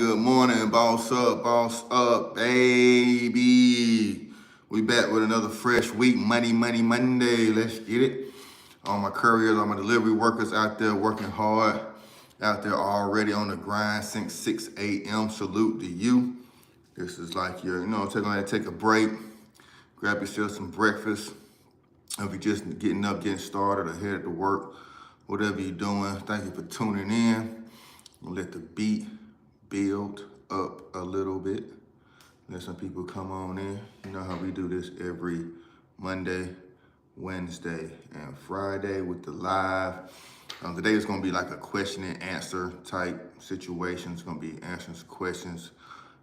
morning, boss up, baby. We back with another fresh week, Monday. Let's get it. All my couriers, all my delivery workers out there working hard, out there already on the grind since 6 a.m. Salute to you. This is like your, take a break, grab yourself some breakfast. If you're just getting up, getting started, or headed to work, whatever you're doing, thank you for tuning in. We'll let the beat build up a little bit. Let some people come on in. You know how we do this every Monday, Wednesday, and Friday with the live. Today is going to be like a question and answer type situation. It's going to be answering some questions,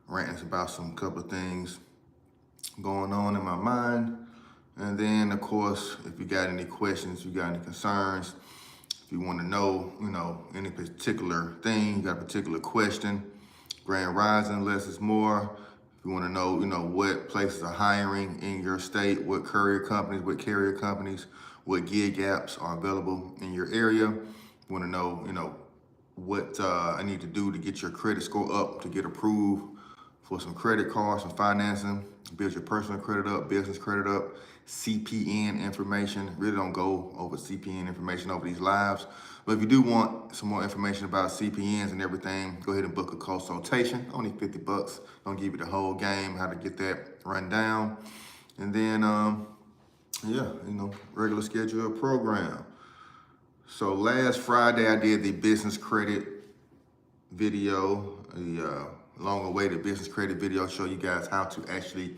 ranting about some couple of things going on in my mind. And then, of course, if you got any questions, you got any concerns, if you want to know, any particular thing, you got a particular question, Grand Rising, less is more. If you want to know, what places are hiring in your state, what courier companies, what carrier companies, what gig apps are available in your area. You want to know, what I need to do to get your credit score up, to get approved for some credit cards, some financing, build your personal credit up, business credit up, CPN information. Really don't go over CPN information over these lives. But if you do want some more information about CPNs and everything, go ahead and book a consultation. Only $50. Don't give you the whole game, how to get that run down. And then, regular schedule program. So last Friday, I did the business credit video, the long-awaited business credit video, show you guys how to actually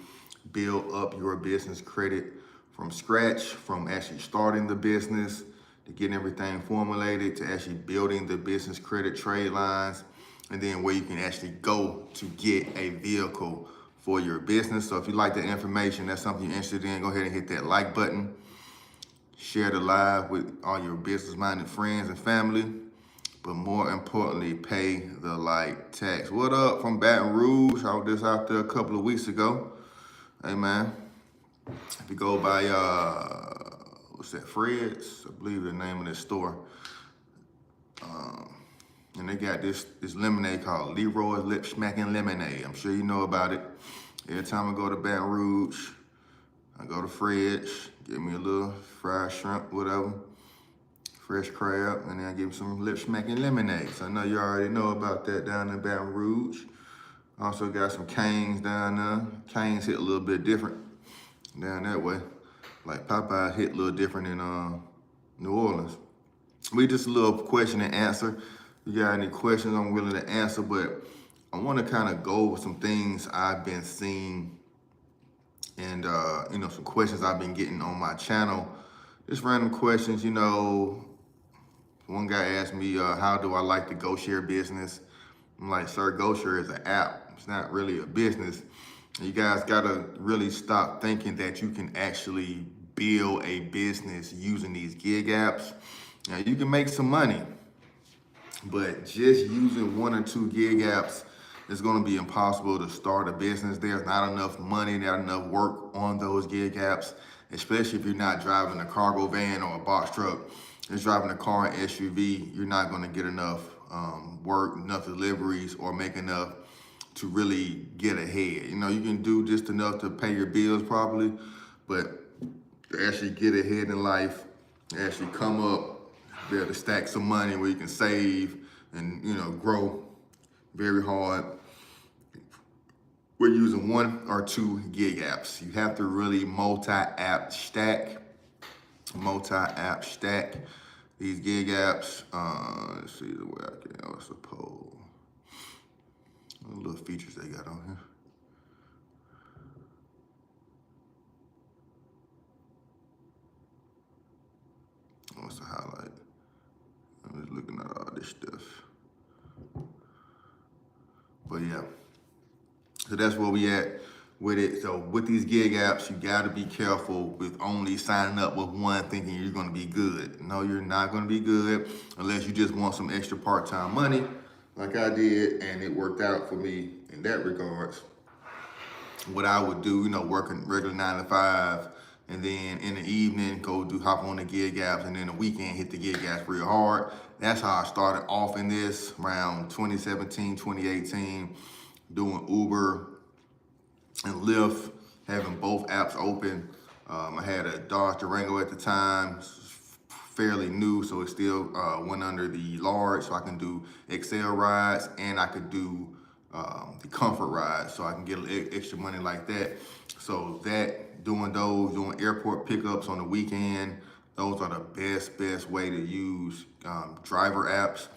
build up your business credit from scratch, from actually starting the business, to getting everything formulated, to actually building the business credit trade lines, and then where you can actually go to get a vehicle for your business. So if you like that information, that's something you're interested in, go ahead and hit that like button. Share the live with all your business-minded friends and family. But more importantly, pay the like tax. What up from Baton Rouge? I was just out there a couple of weeks ago. Hey man, if you go by, what's that, Fred's? I believe the name of this store. And they got this lemonade called Leroy's Lip Smacking Lemonade. I'm sure you know about it. Every time I go to Baton Rouge, I go to Fred's, get me a little fried shrimp, whatever. Fresh crab, and then I give them some lip smacking lemonade. So I know you already know about that down in Baton Rouge. Also got some canes down there. Canes hit a little bit different down that way. Like Popeye hit a little different in New Orleans. We just a little question and answer. If you got any questions, I'm willing to answer, but I want to kind of go over some things I've been seeing and, some questions I've been getting on my channel. Just random questions, One guy asked me, how do I like the GoShare business? I'm like, sir, GoShare is an app. It's not really a business. You guys gotta really stop thinking that you can actually build a business using these gig apps. Now, you can make some money, but just using one or two gig apps is gonna be impossible to start a business. There's not enough money, not enough work on those gig apps, especially if you're not driving a cargo van or a box truck. Just driving a car and SUV, you're not going to get enough work, enough deliveries, or make enough to really get ahead. You can do just enough to pay your bills probably, but to actually get ahead in life, actually come up, be able to stack some money where you can save and, grow very hard. We're using one or two gig apps. You have to really multi-app stack these gig apps. Let's see the way I can suppose. Little features they got on here. What's the highlight? I'm just looking at all this stuff. But yeah, so that's where we at with it. So with these gig apps, you gotta be careful with only signing up with one thinking you're gonna be good. No, you're not gonna be good unless you just want some extra part-time money like I did, and it worked out for me in that regards. What I would do, working regular 9 to 5, and then in the evening, hop on the gig apps, and then the weekend hit the gig apps real hard. that's how I started off in this around 2017, 2018, doing Uber and Lyft, having both apps open. I had a Dodge Durango at the time, fairly new, so it still went under the large, so I can do XL rides and I could do the comfort rides, so I can get extra money like that. So doing airport pickups on the weekend, those are the best way to use driver apps.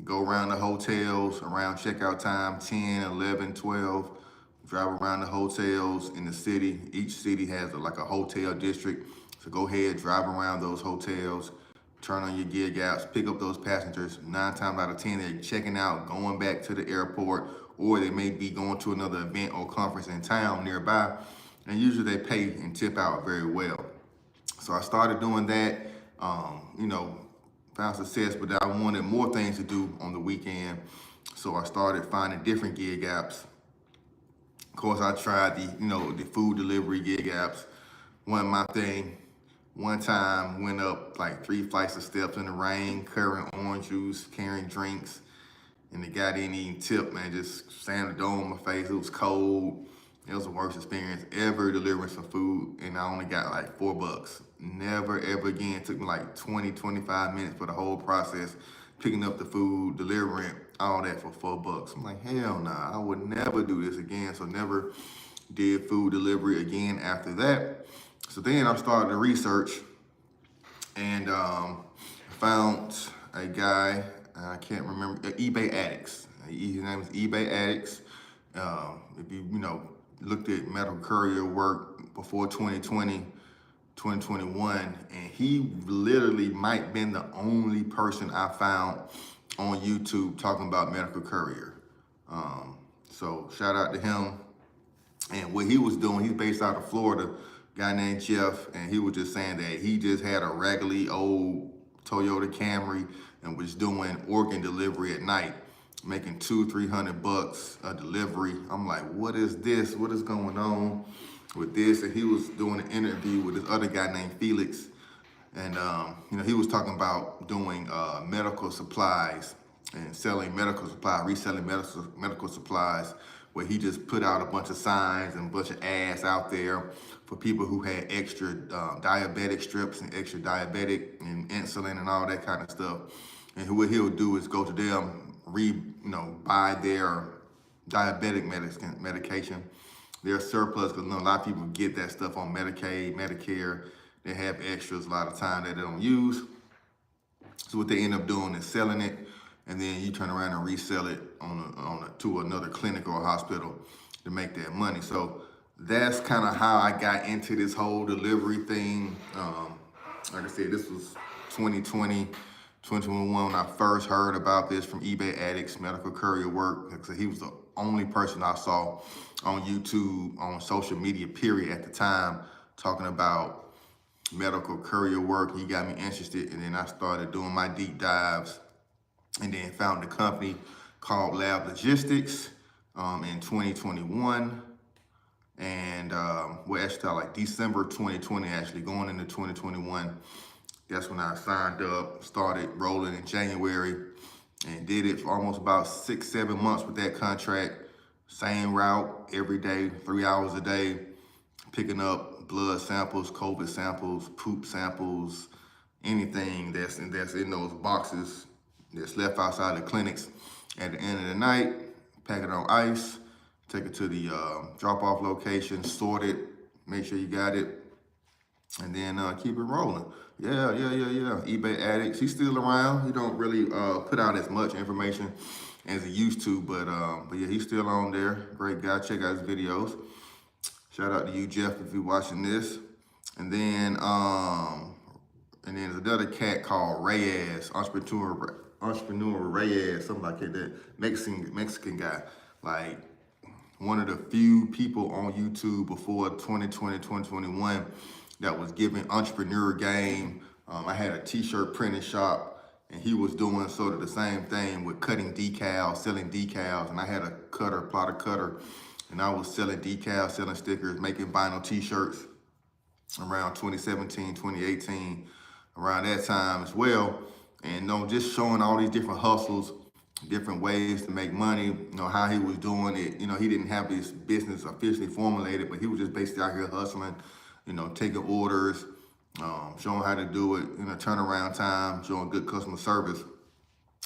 Go around the hotels around checkout time, 10, 11, 12. Drive around the hotels in the city. Each city has like a hotel district. So go ahead, drive around those hotels, turn on your gig apps, pick up those passengers. 9 times out of 10, they're checking out, going back to the airport, or they may be going to another event or conference in town nearby. And usually they pay and tip out very well. So I started doing that, found success, but I wanted more things to do on the weekend. So I started finding different gig apps. Of course, I tried the food delivery gig apps. Wasn't my thing. One time, went up like 3 flights of steps in the rain, carrying orange juice, carrying drinks, and the guy didn't even tip, man, just slammed the door on my face. It was cold. It was the worst experience ever delivering some food, and I only got like $4. Never, ever again. It took me like 20, 25 minutes for the whole process, picking up the food, delivering, all that for $4. I'm like, hell nah, I would never do this again. So never did food delivery again after that. So then I started to research and found a guy, I can't remember, eBay Addicts. His name is eBay Addicts. If you looked at Medical Courier work before 2020, 2021, and he literally might have been the only person I found on YouTube talking about Medical Courier. So shout out to him. And what he was doing, he's based out of Florida, guy named Jeff, and he was just saying that he just had a raggedy old Toyota Camry and was doing organ delivery at night, making $200-300 a delivery. I'm like, what is this? What is going on with this? And he was doing an interview with this other guy named Felix, and he was talking about doing medical supplies and selling medical supplies, reselling medical supplies, where he just put out a bunch of signs and a bunch of ads out there for people who had extra diabetic strips and extra diabetic and insulin and all that kind of stuff. And what he'll do is go to them, buy their diabetic medication, their surplus, because a lot of people get that stuff on Medicaid, Medicare. They have extras a lot of time that they don't use. So what they end up doing is selling it, and then you turn around and resell it to another clinic or a hospital to make that money. So that's kind of how I got into this whole delivery thing. Like I said, this was 2020, 2021 when I first heard about this from eBay Addicts, Medical Courier work. Like I said, he was the only person I saw on YouTube, on social media, period, at the time, talking about Medical Courier work. He got me interested, and then I started doing my deep dives, and then found a company called Lab Logistics in 2021. And actually like December 2020, actually going into 2021, that's when I signed up, started rolling in January, and did it for almost about 6-7 months with that contract. Same route every day, 3 hours a day, picking up blood samples, COVID samples, poop samples, anything that's in those boxes that's left outside the clinics. At the end of the night, pack it on ice, take it to the drop-off location, sort it, make sure you got it, and then keep it rolling. Yeah. eBay Addicts, he's still around. He don't really put out as much information as he used to, but yeah, he's still on there. Great guy. Check out his videos. Shout out to you, Jeff, if you're watching this. And then there's another cat called Reyes, Entrepreneur Reyes, something like that. Mexican guy, like one of the few people on YouTube before 2020, 2021 that was giving entrepreneur game. I had a t-shirt printing shop, and he was doing sort of the same thing with cutting decals, selling decals, and I had a plotter cutter, and I was selling decals, selling stickers, making vinyl t-shirts around 2017, 2018, around that time as well. And just showing all these different hustles, different ways to make money, how he was doing it. He didn't have his business officially formulated, but he was just basically out here hustling, taking orders, showing how to do it in a turnaround time, showing good customer service.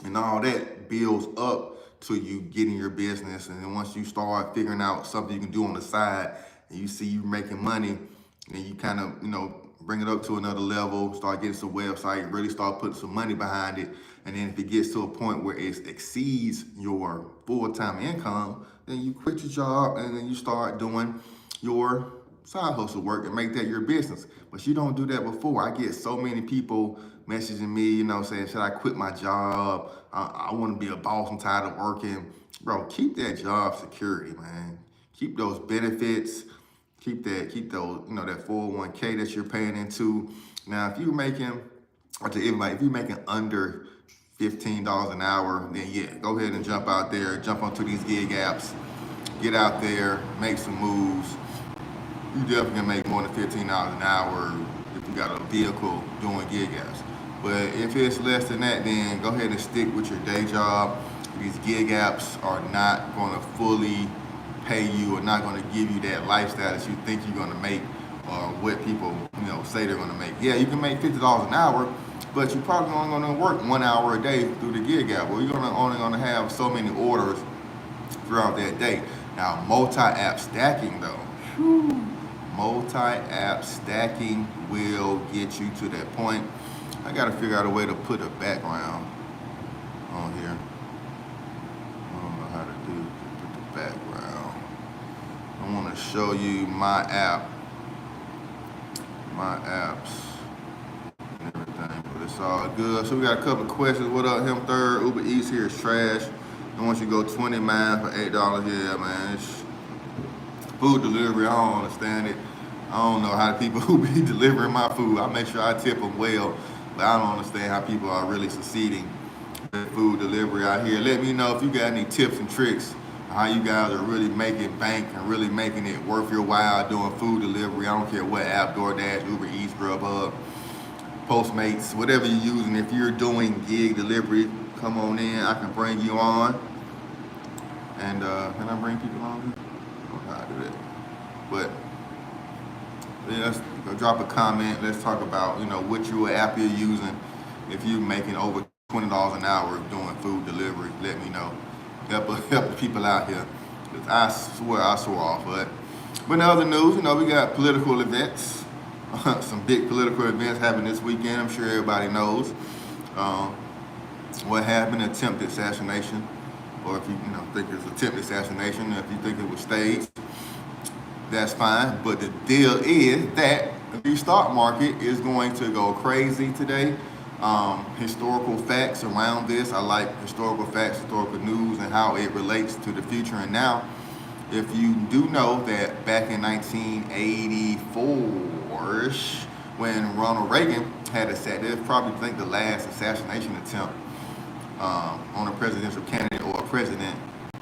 And all that builds up to you getting your business. And then once you start figuring out something you can do on the side and you see you making money, and you kind of, bring it up to another level, start getting some website, really start putting some money behind it. And then if it gets to a point where it exceeds your full-time income, then you quit your job and then you start doing your side hustle work and make that your business. But you don't do that before. I get so many people messaging me, saying, should I quit my job? I want to be a boss. I'm tired of working. Bro, keep that job security, man. Keep those benefits. Keep those, that 401k that you're paying into. Now, if you're making, I tell everybody, if you're making under $15 an hour, then yeah, go ahead and jump out there, jump onto these gig apps, get out there, make some moves. You definitely can make more than $15 an hour if you got a vehicle doing gig apps. But if it's less than that, then go ahead and stick with your day job. These gig apps are not going to fully pay you or not going to give you that lifestyle that you think you're going to make or what people say they're going to make. Yeah, you can make $50 an hour, but you're probably only going to work 1 hour a day through the gig app. Well, you're only going to have so many orders throughout that day. Now, multi-app stacking though, multi-app stacking will get you to that point. I got to figure out a way to put a background on here. I don't know how to put the background. I want to show you my apps and everything, but it's all good. So we got a couple of questions. What up, him third? Uber Eats here is trash. And once you go 20 miles for $8, yeah, man, it's food delivery. I don't understand it. I don't know how the people who be delivering my food, I make sure I tip them well, but I don't understand how people are really succeeding with food delivery out here. Let me know if you got any tips and tricks, how you guys are really making bank and really making it worth your while doing food delivery. I don't care what app, DoorDash, Uber Eats, Grubhub, Postmates, whatever you're using. If you're doing gig delivery, come on in. I can bring you on. And can I bring people on? I don't know how to do that. But yeah, let's drop a comment. Let's talk about what app you're using. If you're making over $20 an hour doing food delivery, let me know. Help the people out here. I swear I swore off. But in other news, we got political events. Some big political events happening this weekend. I'm sure everybody knows what happened, attempted assassination. Or if you think it's attempted assassination, if you think it was staged, that's fine. But the deal is that the stock market is going to go crazy today. Historical facts around this. I like historical facts, historical news, and how it relates to the future and now. If you do know that back in 1984-ish, when Ronald Reagan had probably the last assassination attempt on a presidential candidate or a president.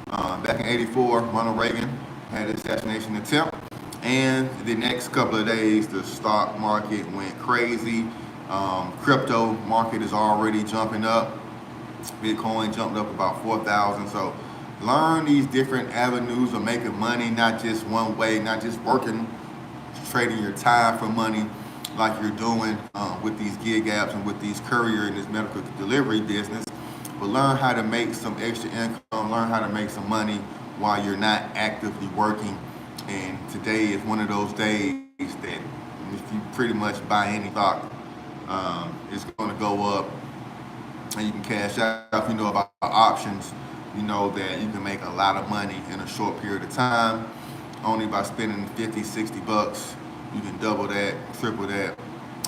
Back in 84, Ronald Reagan had an assassination attempt, and the next couple of days, the stock market went crazy. Crypto market is already jumping up. Bitcoin jumped up about 4,000. So learn these different avenues of making money, not just one way, not just working, trading your time for money like you're doing with these gig apps and with these courier and this medical delivery business. But learn how to make some extra income, learn how to make some money while you're not actively working. And today is one of those days that if you pretty much buy any stock, it's going to go up and you can cash out. If you know about options, you know that you can make a lot of money in a short period of time. Only by spending 50, 60 bucks, you can double that, triple that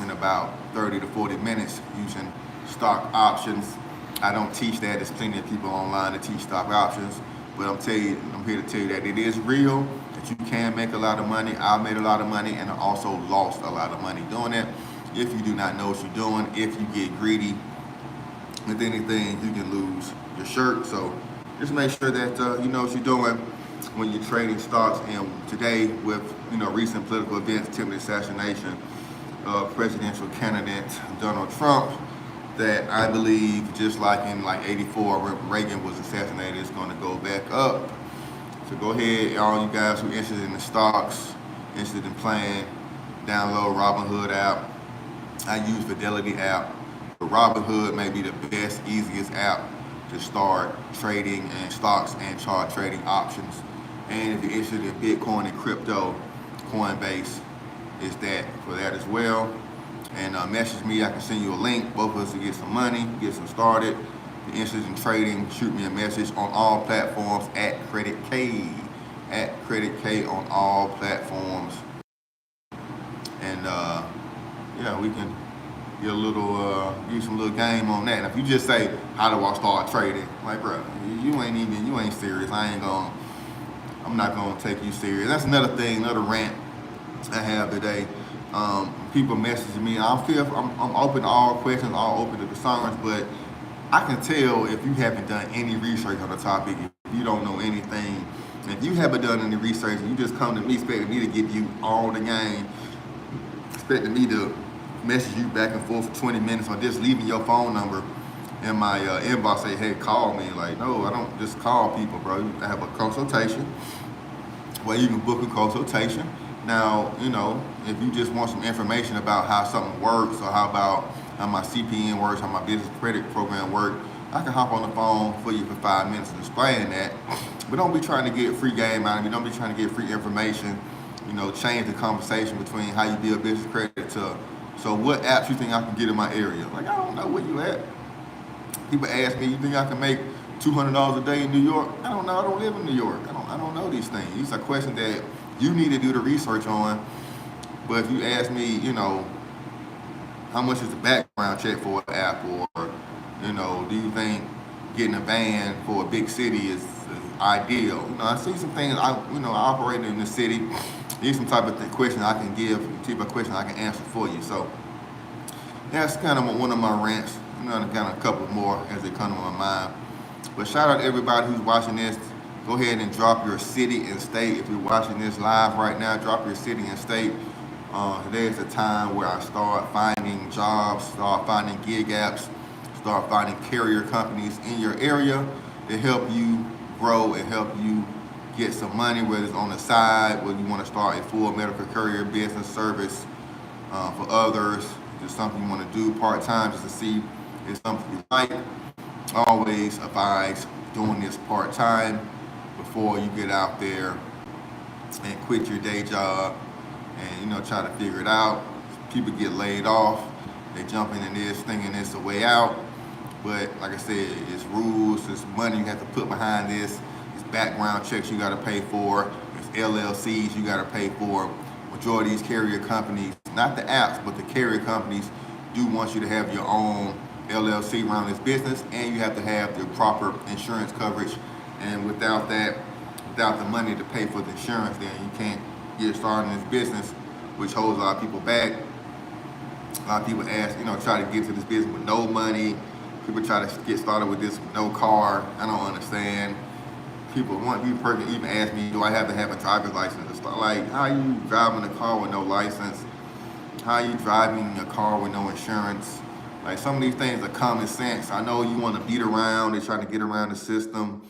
in about 30 to 40 minutes using stock options. I don't teach that. There's plenty of people online that teach stock options, but I'm here to tell you that it is real, that you can make a lot of money. I made a lot of money, and I also lost a lot of money doing it. If you do not know what you're doing, if you get greedy with anything, you can lose your shirt. So just make sure that you know what you're doing when you're trading stocks. And today, with recent political events, attempted assassination of presidential candidate Donald Trump, that I believe, just like in like '84 when Reagan was assassinated, it's going to go back up. So go ahead, all you guys who are interested in the stocks, interested in playing, download Robinhood app. I use Fidelity app. But Robinhood may be the best, easiest app to start trading in stocks and chart trading options. And if you're interested in Bitcoin and crypto, Coinbase is that for that as well. And message me, I can send you a link. Both of us to get some money, get some started. If you're interested in trading, shoot me a message on all platforms at Credit K. At Credit K on all platforms. And yeah, we can get a little, give some little game on that. And if you just say, how do I start trading? Like, bro, you ain't serious. I'm not gonna take you serious. That's another thing, another rant I have today. People messaging me. I'm open to all questions, all open to concerns, but I can tell if you haven't done any research on the topic, if you don't know anything. If you haven't done any research and you just come to me expecting me to give you all the game, expecting me to message you back and forth for 20 minutes or just leaving your phone number in my inbox, say, hey, call me. Like, no, I don't just call people, bro. I have a consultation where you can book a consultation. Now, you know, if you just want some information about how something works or how my CPN works, how my business credit program works, I can hop on the phone for you for 5 minutes and explain that. But don't be trying to get free game out of me. Don't be trying to get free information. You know, change the conversation between how you build business credit to, so what apps you think I can get in my area? Like, I don't know where you at. People ask me, you think I can make $200 a day in New York? I don't know. I don't live in New York. I don't know these things. These are questions that you need to do the research on. But if you ask me, you know, how much is the background check for an app, or, you know, do you think getting a van for a big city is ideal? You know, I see some things. I operate in the city. These some type of question I can give, type of question I can answer for you. So that's kind of one of my rants. I'm gonna kind of a couple more as they come to my mind. But shout out to everybody who's watching this. Go ahead and drop your city and state. If you're watching this live right now, drop your city and state. Today is the time where I start finding jobs, start finding gig apps, start finding carrier companies in your area to help you grow and help you get some money, whether it's on the side, whether you want to start a full medical courier business service for others, just something you want to do part-time just to see if it's something you like. Always advise doing this part-time before you get out there and quit your day job and, you know, try to figure it out. People get laid off, they jump into this thinking it's a way out, but like I said, it's rules, it's money you have to put behind this, it's background checks you got to pay for, it's LLCs you got to pay for. Majority of these carrier companies, not the apps, but the carrier companies do want you to have your own LLC around this business, and you have to have the proper insurance coverage. And without that, without the money to pay for the insurance, then you can't get started in this business, which holds a lot of people back. A lot of people ask, you know, try to get to this business with no money. People try to get started with this with no car. I don't understand. People even ask me, do I have to have a driver's license? Like, how are you driving a car with no license? How are you driving a car with no insurance? Like, some of these things are common sense. I know you want to beat around, they're trying to get around the system.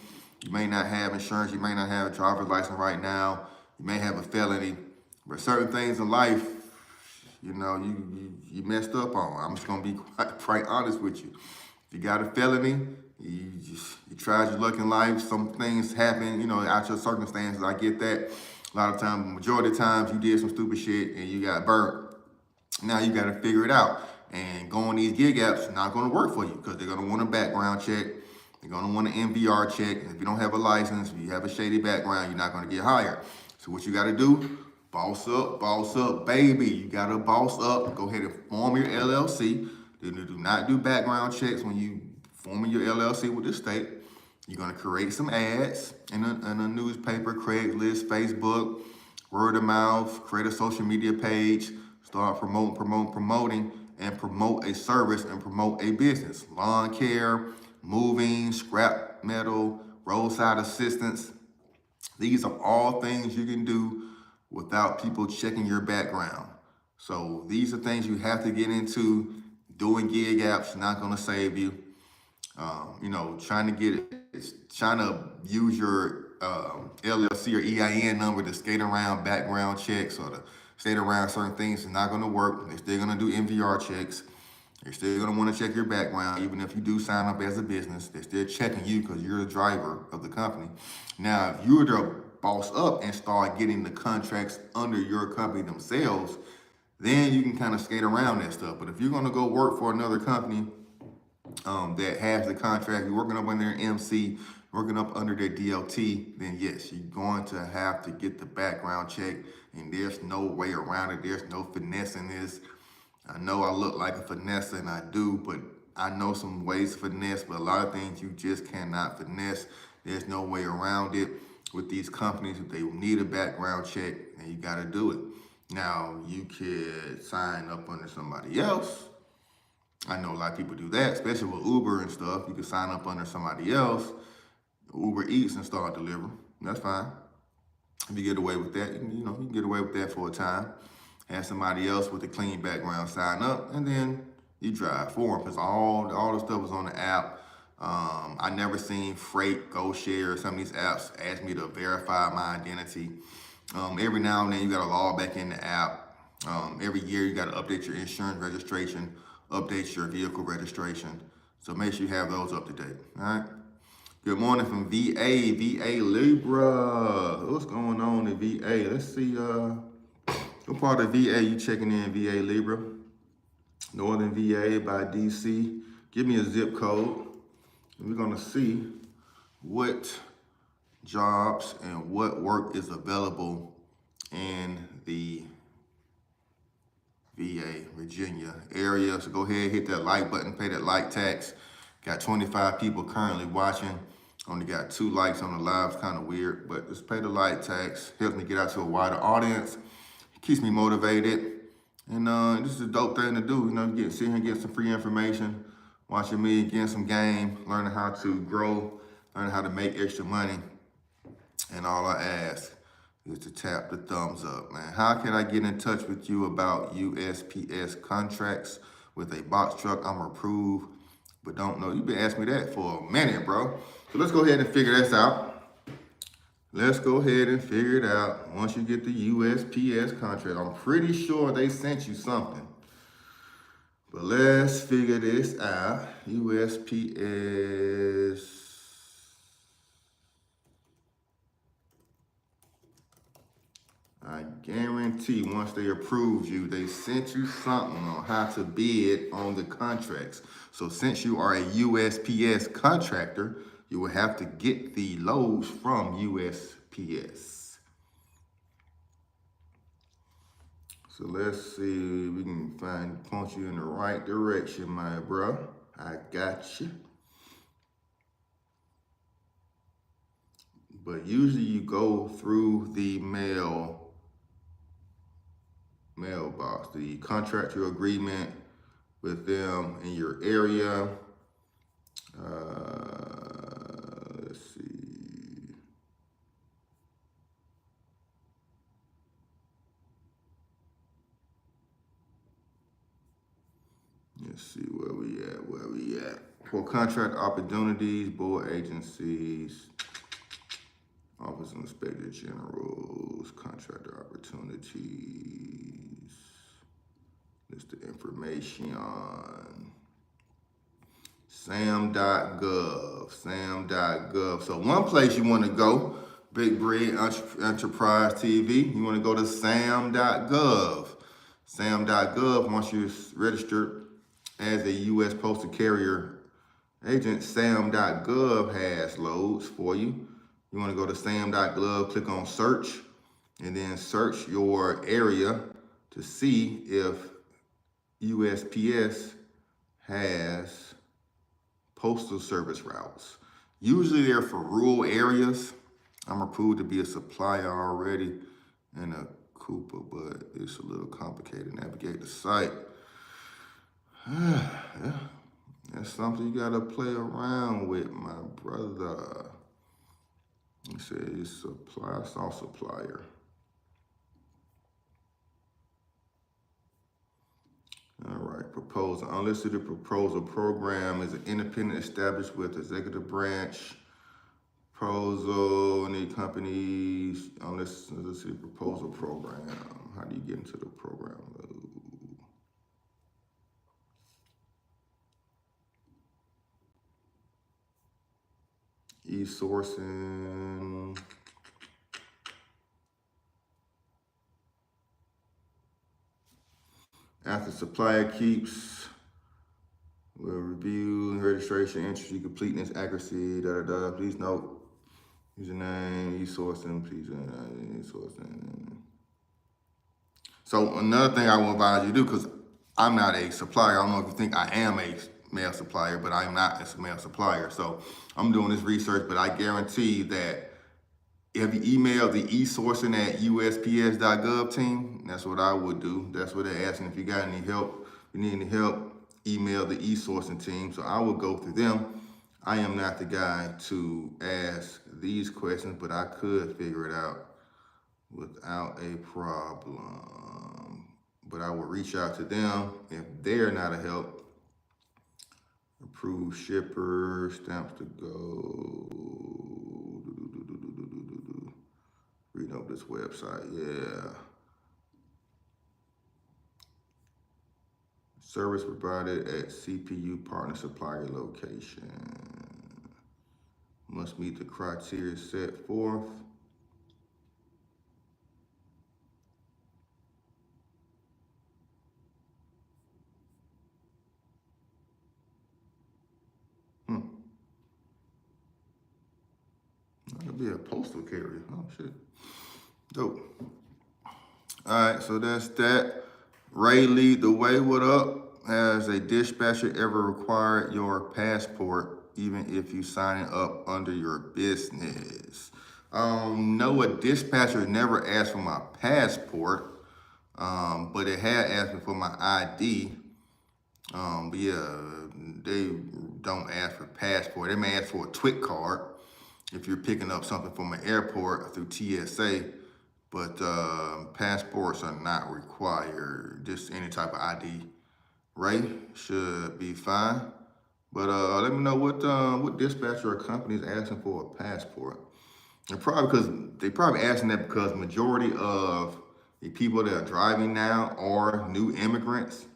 You may not have insurance, you may not have a driver's license right now, you may have a felony, but certain things in life, you know, you messed up on. I'm just gonna be quite honest with you. If you got a felony, you tried your luck in life, some things happen, you know, out your circumstances, I get that. A lot of times, majority of times, you did some stupid shit and you got burnt. Now you gotta figure it out. And going these gig apps not going to work for you because they're going to want a background check. They're going to want an MVR check. And if you don't have a license, if you have a shady background, you're not going to get hired. So what you got to do, boss up, baby. You got to boss up. Go ahead and form your LLC. Do not do background checks when you forming your LLC with the state. You're going to create some ads in a newspaper, Craigslist, Facebook, word of mouth, create a social media page, start promoting, and promote a service and promote a business. Lawn care, moving, scrap metal, roadside assistance. These are all things you can do without people checking your background. So these are things you have to get into. Doing gig apps not gonna save you. You know, trying to use your LLC or EIN number to skate around background checks or to skate around certain things is not gonna work. They're still gonna do MVR checks. They're still gonna wanna check your background, even if you do sign up as a business. They're still checking you because you're the driver of the company. Now, if you're the boss up and start getting the contracts under your company themselves, then you can kind of skate around that stuff. But if you're gonna go work for another company that has the contract, you're working up under their MC, working up under their DLT, then yes, you're going to have to get the background check, and there's no way around it. There's no finesse in this. I know I look like a finesse, and I do, but I know some ways to finesse, but a lot of things you just cannot finesse. There's no way around it with these companies. If they need a background check, then you got to do it. Now, you could sign up under somebody else. I know a lot of people do that, especially with Uber and stuff. You can sign up under somebody else, Uber Eats, and start delivering. That's fine. If you get away with that, you can get away with that for a time. Have somebody else with a clean background sign up, and then you drive for them, because all the stuff is on the app. I never seen Freight, GoShare, or some of these apps ask me to verify my identity. Every now and then you got to log back in the app. Every year you got to update your insurance registration, update your vehicle registration. So make sure you have those up to date. All right. Good morning from VA Libra. What's going on in VA? Let's see. What part of VA you checking in, VA Libra? Northern VA by DC. Give me a zip code. And we're gonna see what jobs and what work is available in the VA, Virginia area. So go ahead, hit that like button, pay that like tax. Got 25 people currently watching. Only got 2 likes on the live. It's kind of weird, but just pay the like tax. Helps me get out to a wider audience. Keeps me motivated. And this is a dope thing to do. Sit here and get some free information, watching me, getting some game, learning how to grow, learning how to make extra money. And all I ask is to tap the thumbs up, man. How can I get in touch with you about USPS contracts with a box truck? I'm approved, but don't know. You've been asking me that for a minute, bro. So let's go ahead and figure this out. Let's go ahead and figure it out. Once you get the USPS contract, I'm pretty sure they sent you something. But let's figure this out. USPS. I guarantee once they approved you, they sent you something on how to bid on the contracts. So since you are a USPS contractor, you will have to get the loads from USPS. So let's see if we can point you in the right direction, my bro. I got you. But usually you go through the mailbox, the contractual agreement with them in your area. Let's see. Let's see where we at. For contract opportunities, board agencies, Office of Inspector Generals, contractor opportunities, list of information, sam.gov. So one place you want to go, Big Bread Enterprise TV, you want to go to sam.gov. Sam.gov, once you're registered as a U.S. postal carrier agent, sam.gov has loads for you. You want to go to sam.gov, click on search, and then search your area to see if USPS has postal service routes. Usually they're for rural areas. I'm approved to be a supplier already in a Cooper, but it's a little complicated to navigate the site. Yeah, that's something you gotta play around with, my brother. It says supply, soft supplier. All right, proposal. Unlisted proposal program is an independent established with executive branch. Proposal, any companies, unlisted proposal program. How do you get into the program? E-sourcing. After supplier keeps, will review registration, entry, completeness, accuracy, Please note, username, e-sourcing, please, e-sourcing. So another thing I will advise you to do, because I'm not a supplier. I don't know if you think I am a mail supplier, but I'm not a mail supplier. So I'm doing this research, but I guarantee that if you email the e-sourcing at USPS.gov team, that's what I would do. That's what they're asking. If you got any help, you need any help, email the e-sourcing team. So I will go through them. I am not the guy to ask these questions, but I could figure it out without a problem. But I will reach out to them if they're not a help. Approved shipper, stamps to go. Read up this website, yeah. Service provided at CPU partner supplier location. Must meet the criteria set forth. That'll be a postal carrier. Oh shit. Dope. All right, so that's that. Ray Lead the Way, what up? Has a dispatcher ever required your passport, even if you sign it up under your business? No, a dispatcher never asked for my passport, but it had asked me for my ID. But yeah, they don't ask for passport. They may ask for a TWIC card if you're picking up something from an airport through TSA. But passports are not required. Just any type of ID, right? Should be fine. But let me know what dispatcher or company is asking for a passport. And they probably asking that because majority of the people that are driving now are new immigrants,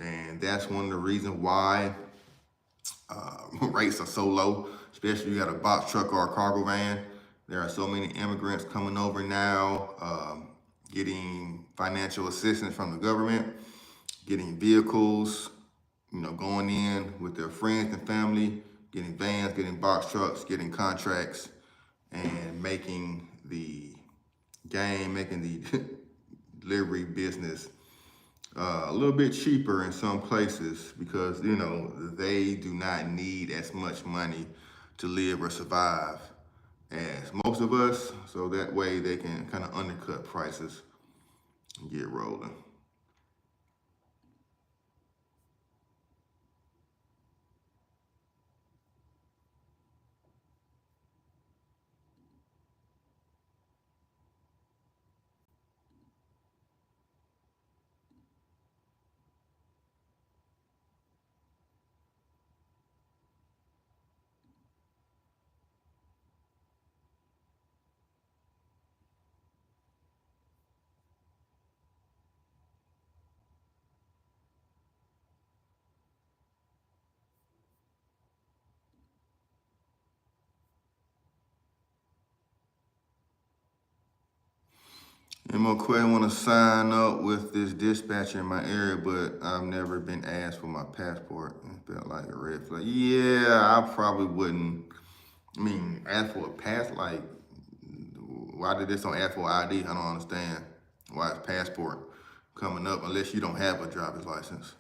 and that's one of the reasons why rates are so low. Especially if you got a box truck or a cargo van. There are so many immigrants coming over now, getting financial assistance from the government, getting vehicles, going in with their friends and family, getting vans, getting box trucks, getting contracts, and making the delivery business a little bit cheaper in some places because, they do not need as much money to live or survive as most of us, so that way they can kind of undercut prices and get rolling. Any more questions? Want to sign up with this dispatcher in my area, but I've never been asked for my passport. It felt like a red flag. Yeah, I probably wouldn't. Ask for a pass, like, why did this don't ask for ID? I don't understand why it's passport coming up unless you don't have a driver's license.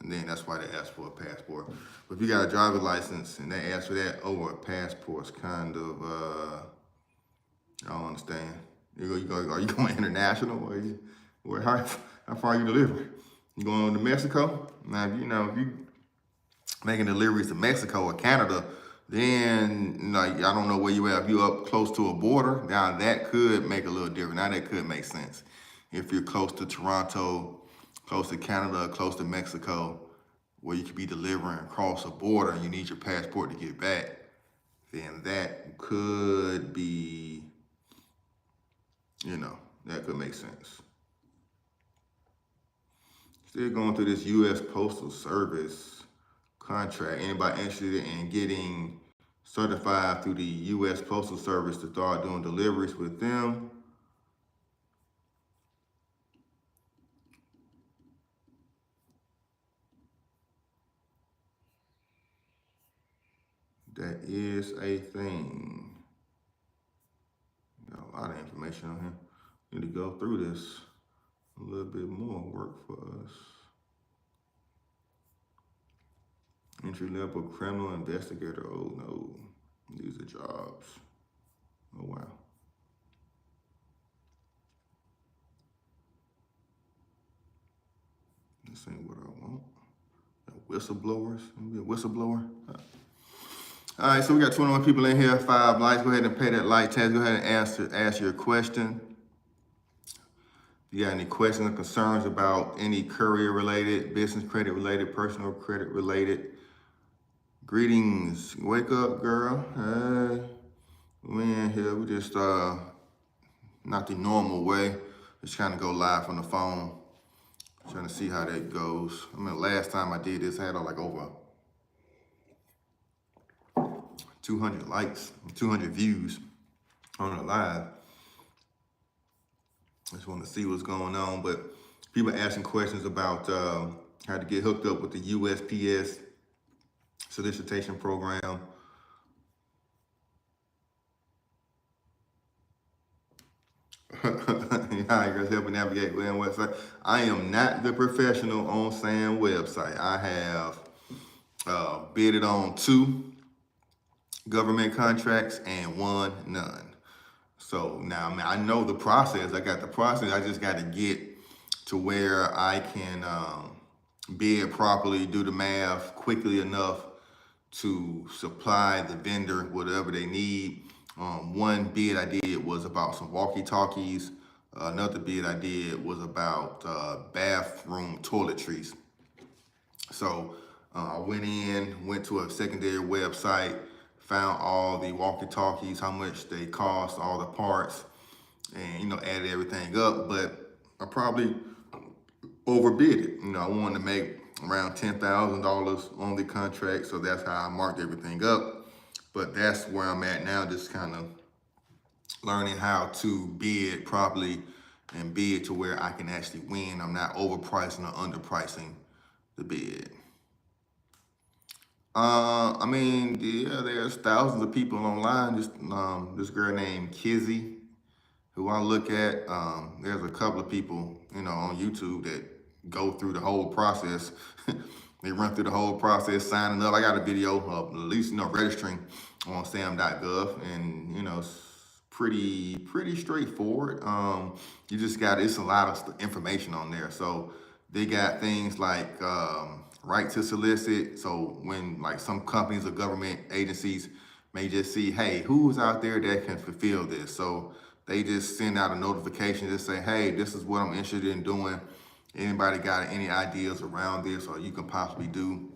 And then that's why they ask for a passport. But if you got a driver's license and they ask for that over a passport's kind of, I don't understand. Are you going international? How far are you delivering? You going to Mexico? Now, if you making deliveries to Mexico or Canada, then I don't know where you at. If you up close to a border, now that could make a little difference. Now that could make sense. If you're close to Toronto, close to Canada, close to Mexico, where you could be delivering across a border and you need your passport to get back, then that could be, that could make sense. Still going through this U.S. Postal Service contract. Anybody interested in getting certified through the U.S. Postal Service to start doing deliveries with them? That is a thing. Got a lot of information on here. Need to go through this a little bit more. Work for us. Entry-level criminal investigator. Oh no, these are jobs. Oh wow. This ain't what I want. Whistleblowers. Be a whistleblower. All right, so we got 21 people in here, 5 likes. Go ahead and pay that like tag. Go ahead and ask your question. If you got any questions or concerns about any courier related, business credit related, personal credit related, greetings. Wake up, girl. Hey, we in here. We just not the normal way. Just kind of go live from the phone. Trying to see how that goes. I mean, last time I did this, I had like over 200 likes, 200 views on the live. I just want to see what's going on, but people asking questions about how to get hooked up with the USPS solicitation program. Hi, guys, help me navigate Sam website. I am not the professional on Sam website. I have bidded on 2 government contracts and 1 none. So now, I mean, I know the process. I got the process. I just got to get to where I can bid properly, do the math quickly enough to supply the vendor whatever they need. One bid I did was about some walkie-talkies. Another bid I did was about bathroom toiletries. So I went to a secondary website, found all the walkie-talkies, how much they cost, all the parts, and added everything up. But I probably overbid it. I wanted to make around $10,000 on the contract, so that's how I marked everything up. But that's where I'm at now, just kind of learning how to bid properly and bid to where I can actually win. I'm not overpricing or underpricing the bid. I mean, yeah, there's thousands of people online. This girl named Kizzy, who I look at. There's a couple of people, on YouTube that go through the whole process. They run through the whole process, signing up. I got a video of at least, registering on sam.gov, and it's pretty straightforward. You just it's a lot of information on there. So they got things like right to solicit. So when like some companies or government agencies may just see, hey, who's out there that can fulfill this? So they just send out a notification to say, hey, this is what I'm interested in doing. Anybody got any ideas around this or you can possibly do?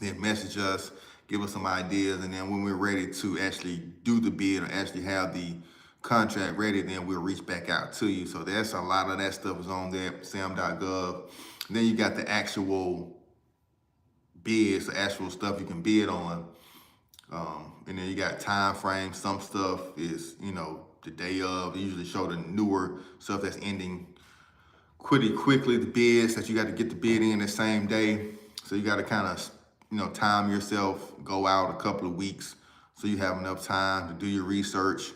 Then message us, give us some ideas, and then when we're ready to actually do the bid or actually have the contract ready, then we'll reach back out to you. So that's a lot of that stuff is on there, sam.gov. Then you got the actual bids, the actual stuff you can bid on. And then you got time frames. Some stuff is, the day of. They usually show the newer stuff that's ending pretty quickly, the bids that you got to get the bid in the same day. So you got to kind of, time yourself, go out a couple of weeks so you have enough time to do your research,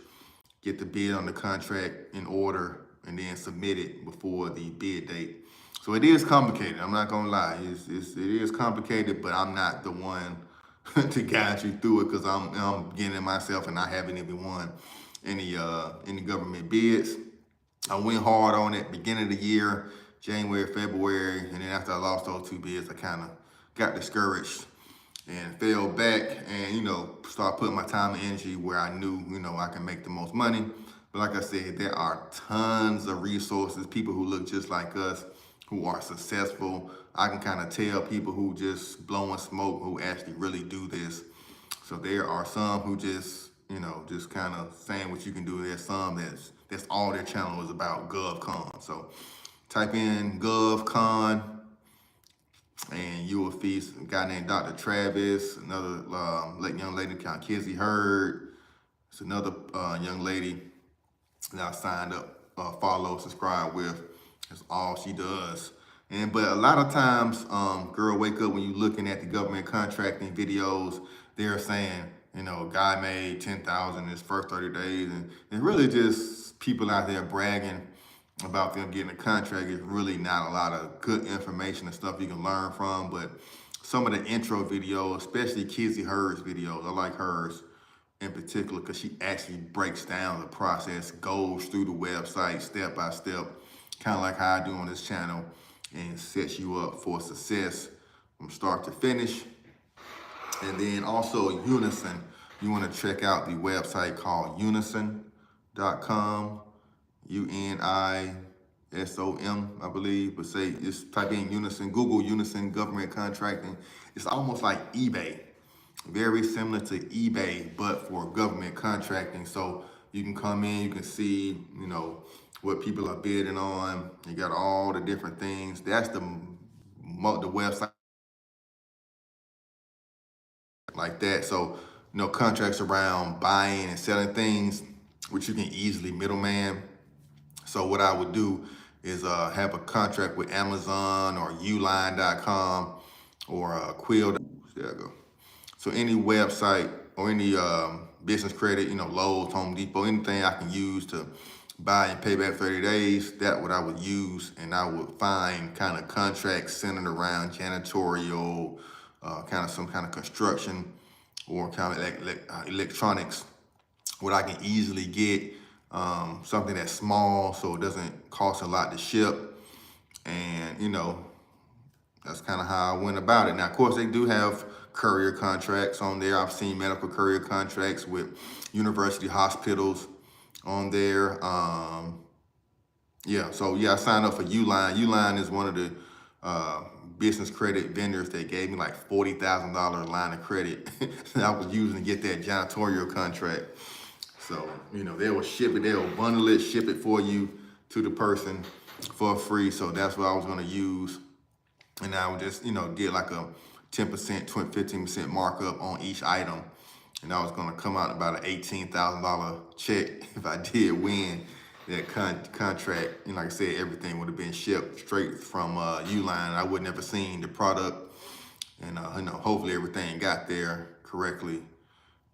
get the bid on the contract in order, and then submit it before the bid date. So it is complicated. I'm not gonna lie. It is complicated, but I'm not the one to guide you through it because I'm getting it myself and I haven't even won any government bids. I went hard on it beginning of the year, January, February, and then after I lost those 2 bids, I kind of got discouraged and fell back and, start putting my time and energy where I knew, I can make the most money. But like I said, there are tons of resources, people who look just like us, who are successful. I can kind of tell people who just blowing smoke, who actually really do this. So there are some who just, just kind of saying what you can do. There's some that's all their channel is about, GovCon. So type in GovCon and you will see a guy named Dr. Travis, another young lady called Kizzy Hurd. It's another young lady that I signed up, follow, subscribe with. That's all she does. But a lot of times, girl, wake up when you looking at the government contracting videos, they're saying, guy made 10,000 in his first 30 days. And really just people out there bragging about them getting a contract. Is really not a lot of good information and stuff you can learn from. But some of the intro videos, especially Kizzy Hurd's videos, I like hers in particular because she actually breaks down the process, goes through the website step by step, kind of like how I do on this channel, and sets you up for success from start to finish. And then also Unison, you want to check out the website called unison.com, UNISOM, I believe, but just type in Unison, Google Unison government contracting. It's almost like eBay. Very similar to eBay, but for government contracting. So you can come in, you can see, what people are bidding on. You got all the different things. That's the website like that. So, contracts around buying and selling things, which you can easily middleman. So what I would do is have a contract with Amazon or uline.com or Quill. There I go. So any website or any business credit, Lowe's, Home Depot, anything I can use to buy and pay back 30 days, that's what I would use. And I would find kind of contracts centered around janitorial, kind of some kind of construction or kind of electronics, where I can easily get something that's small so it doesn't cost a lot to ship. And, that's kind of how I went about it. Now, of course, they do have courier contracts on there. I've seen medical courier contracts with university hospitals on there. I signed up for Uline. Uline is one of the business credit vendors that gave me like $40,000 line of credit that I was using to get that janitorial contract. So, they will ship it, they'll bundle it, ship it for you to the person for free. So that's what I was gonna use. And I would just, get like a 10%, 15% markup on each item. And I was gonna come out about an $18,000 check if I did win that contract. Like I said, everything would have been shipped straight from Uline. I would never seen the product. And hopefully everything got there correctly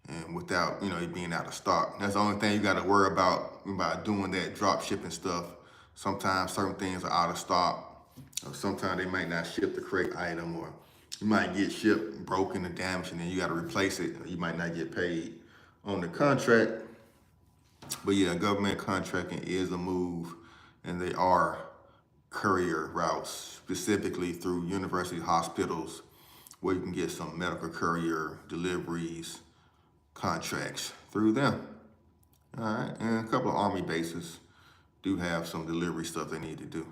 and without, it being out of stock. That's the only thing you gotta worry about doing that drop shipping stuff. Sometimes certain things are out of stock. Or sometimes they might not ship the correct item, or you might get shipped broken or damaged and then you gotta replace it. Or you might not get paid on the contract. But yeah, government contracting is a move, and they are courier routes, specifically through university hospitals, where you can get some medical courier deliveries, contracts through them. All right, and a couple of Army bases do have some delivery stuff they need to do.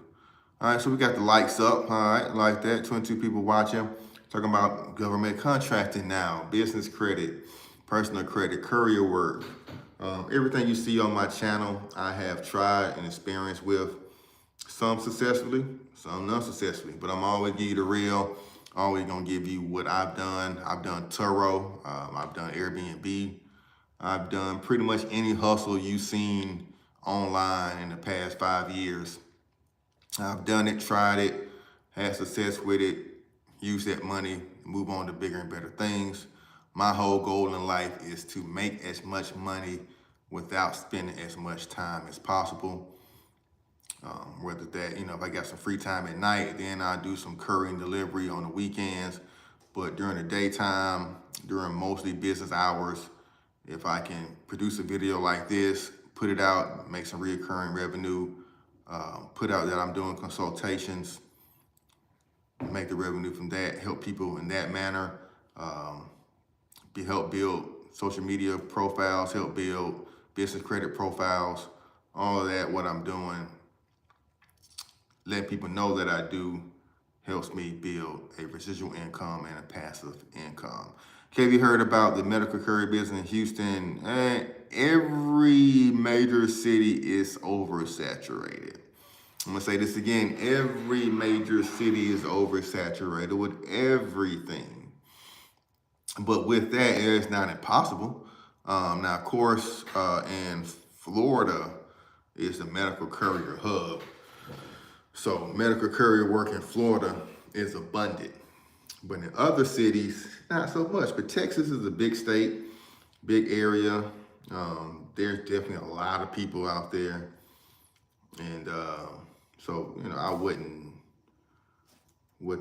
All right, so we got the likes up, all right, like that, 22 people watching. Talking about government contracting now, business credit, personal credit, courier work. Everything you see on my channel, I have tried and experienced with, some successfully, some unsuccessfully, but I'm always give you the real, always gonna give you what I've done. I've done Turo, I've done Airbnb, I've done pretty much any hustle you've seen online in the past 5 years. I've done it, tried it, had success with it, used that money, move on to bigger and better things. My whole goal in life is to make as much money without spending as much time as possible. Whether that, if I got some free time at night, then I'll do some courier delivery on the weekends. But during the daytime, during mostly business hours, if I can produce a video like this, put it out, make some reoccurring revenue, put out that I'm doing consultations, make the revenue from that, help people in that manner, help build social media profiles, help build business credit profiles, all of that, what I'm doing letting people know that I do helps me build a residual income and a passive income. Okay, have you heard about the medical courier business in Houston? Every major city is oversaturated. I'm gonna say this again. Every major city is oversaturated with everything. But with that, it's not impossible. Now, of course, in Florida is the medical courier hub. So medical courier work in Florida is abundant. But in other cities, not so much. But Texas is a big state, big area. There's definitely a lot of people out there. And so, I wouldn't worry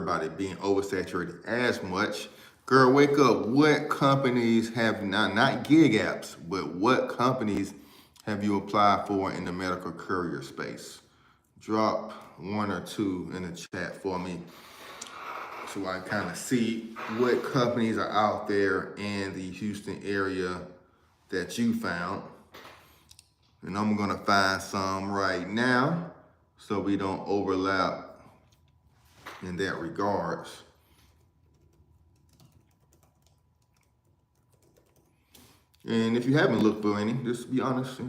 about it being oversaturated as much. Girl, wake up. What companies have, not gig apps, but what companies have you applied for in the medical courier space? Drop one or two in the chat for me so I kind of see what companies are out there in the Houston area that you found. And I'm gonna find some right now so we don't overlap in that regards. And if you haven't looked for any, just be honest, say,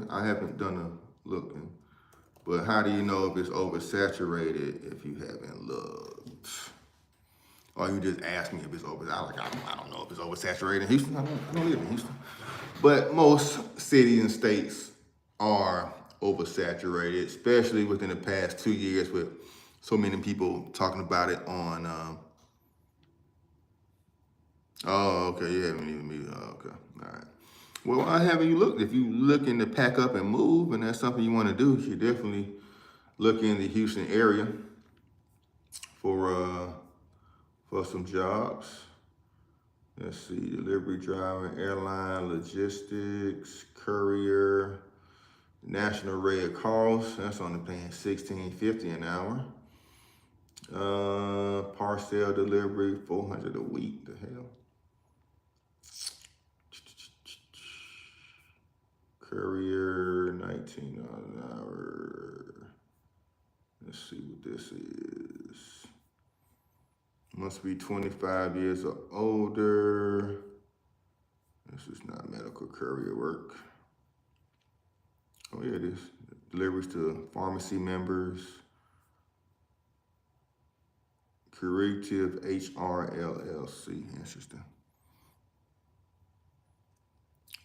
I haven't done a looking. But how do you know if it's oversaturated if you haven't looked? Or you just ask me if it's oversaturated. I don't know if it's oversaturated in Houston. I don't live in Houston. But most cities and states are oversaturated, especially within the past 2 years with so many people talking about it on, oh, okay, you haven't even me. Oh, okay, all right. Well, why haven't you looked? If you looking to pack up and move and that's something you want to do, you should definitely look in the Houston area for some jobs. Let's see, delivery driver, airline, logistics, courier, National Red Cross. That's only paying $16.50 an hour. Parcel delivery, $400 a week. The hell. Courier, $19 an hour. Let's see what this is. Must be 25 years or older. This is not medical courier work. Oh yeah, it is. Deliveries to pharmacy members. Creative HR LLC. Interesting.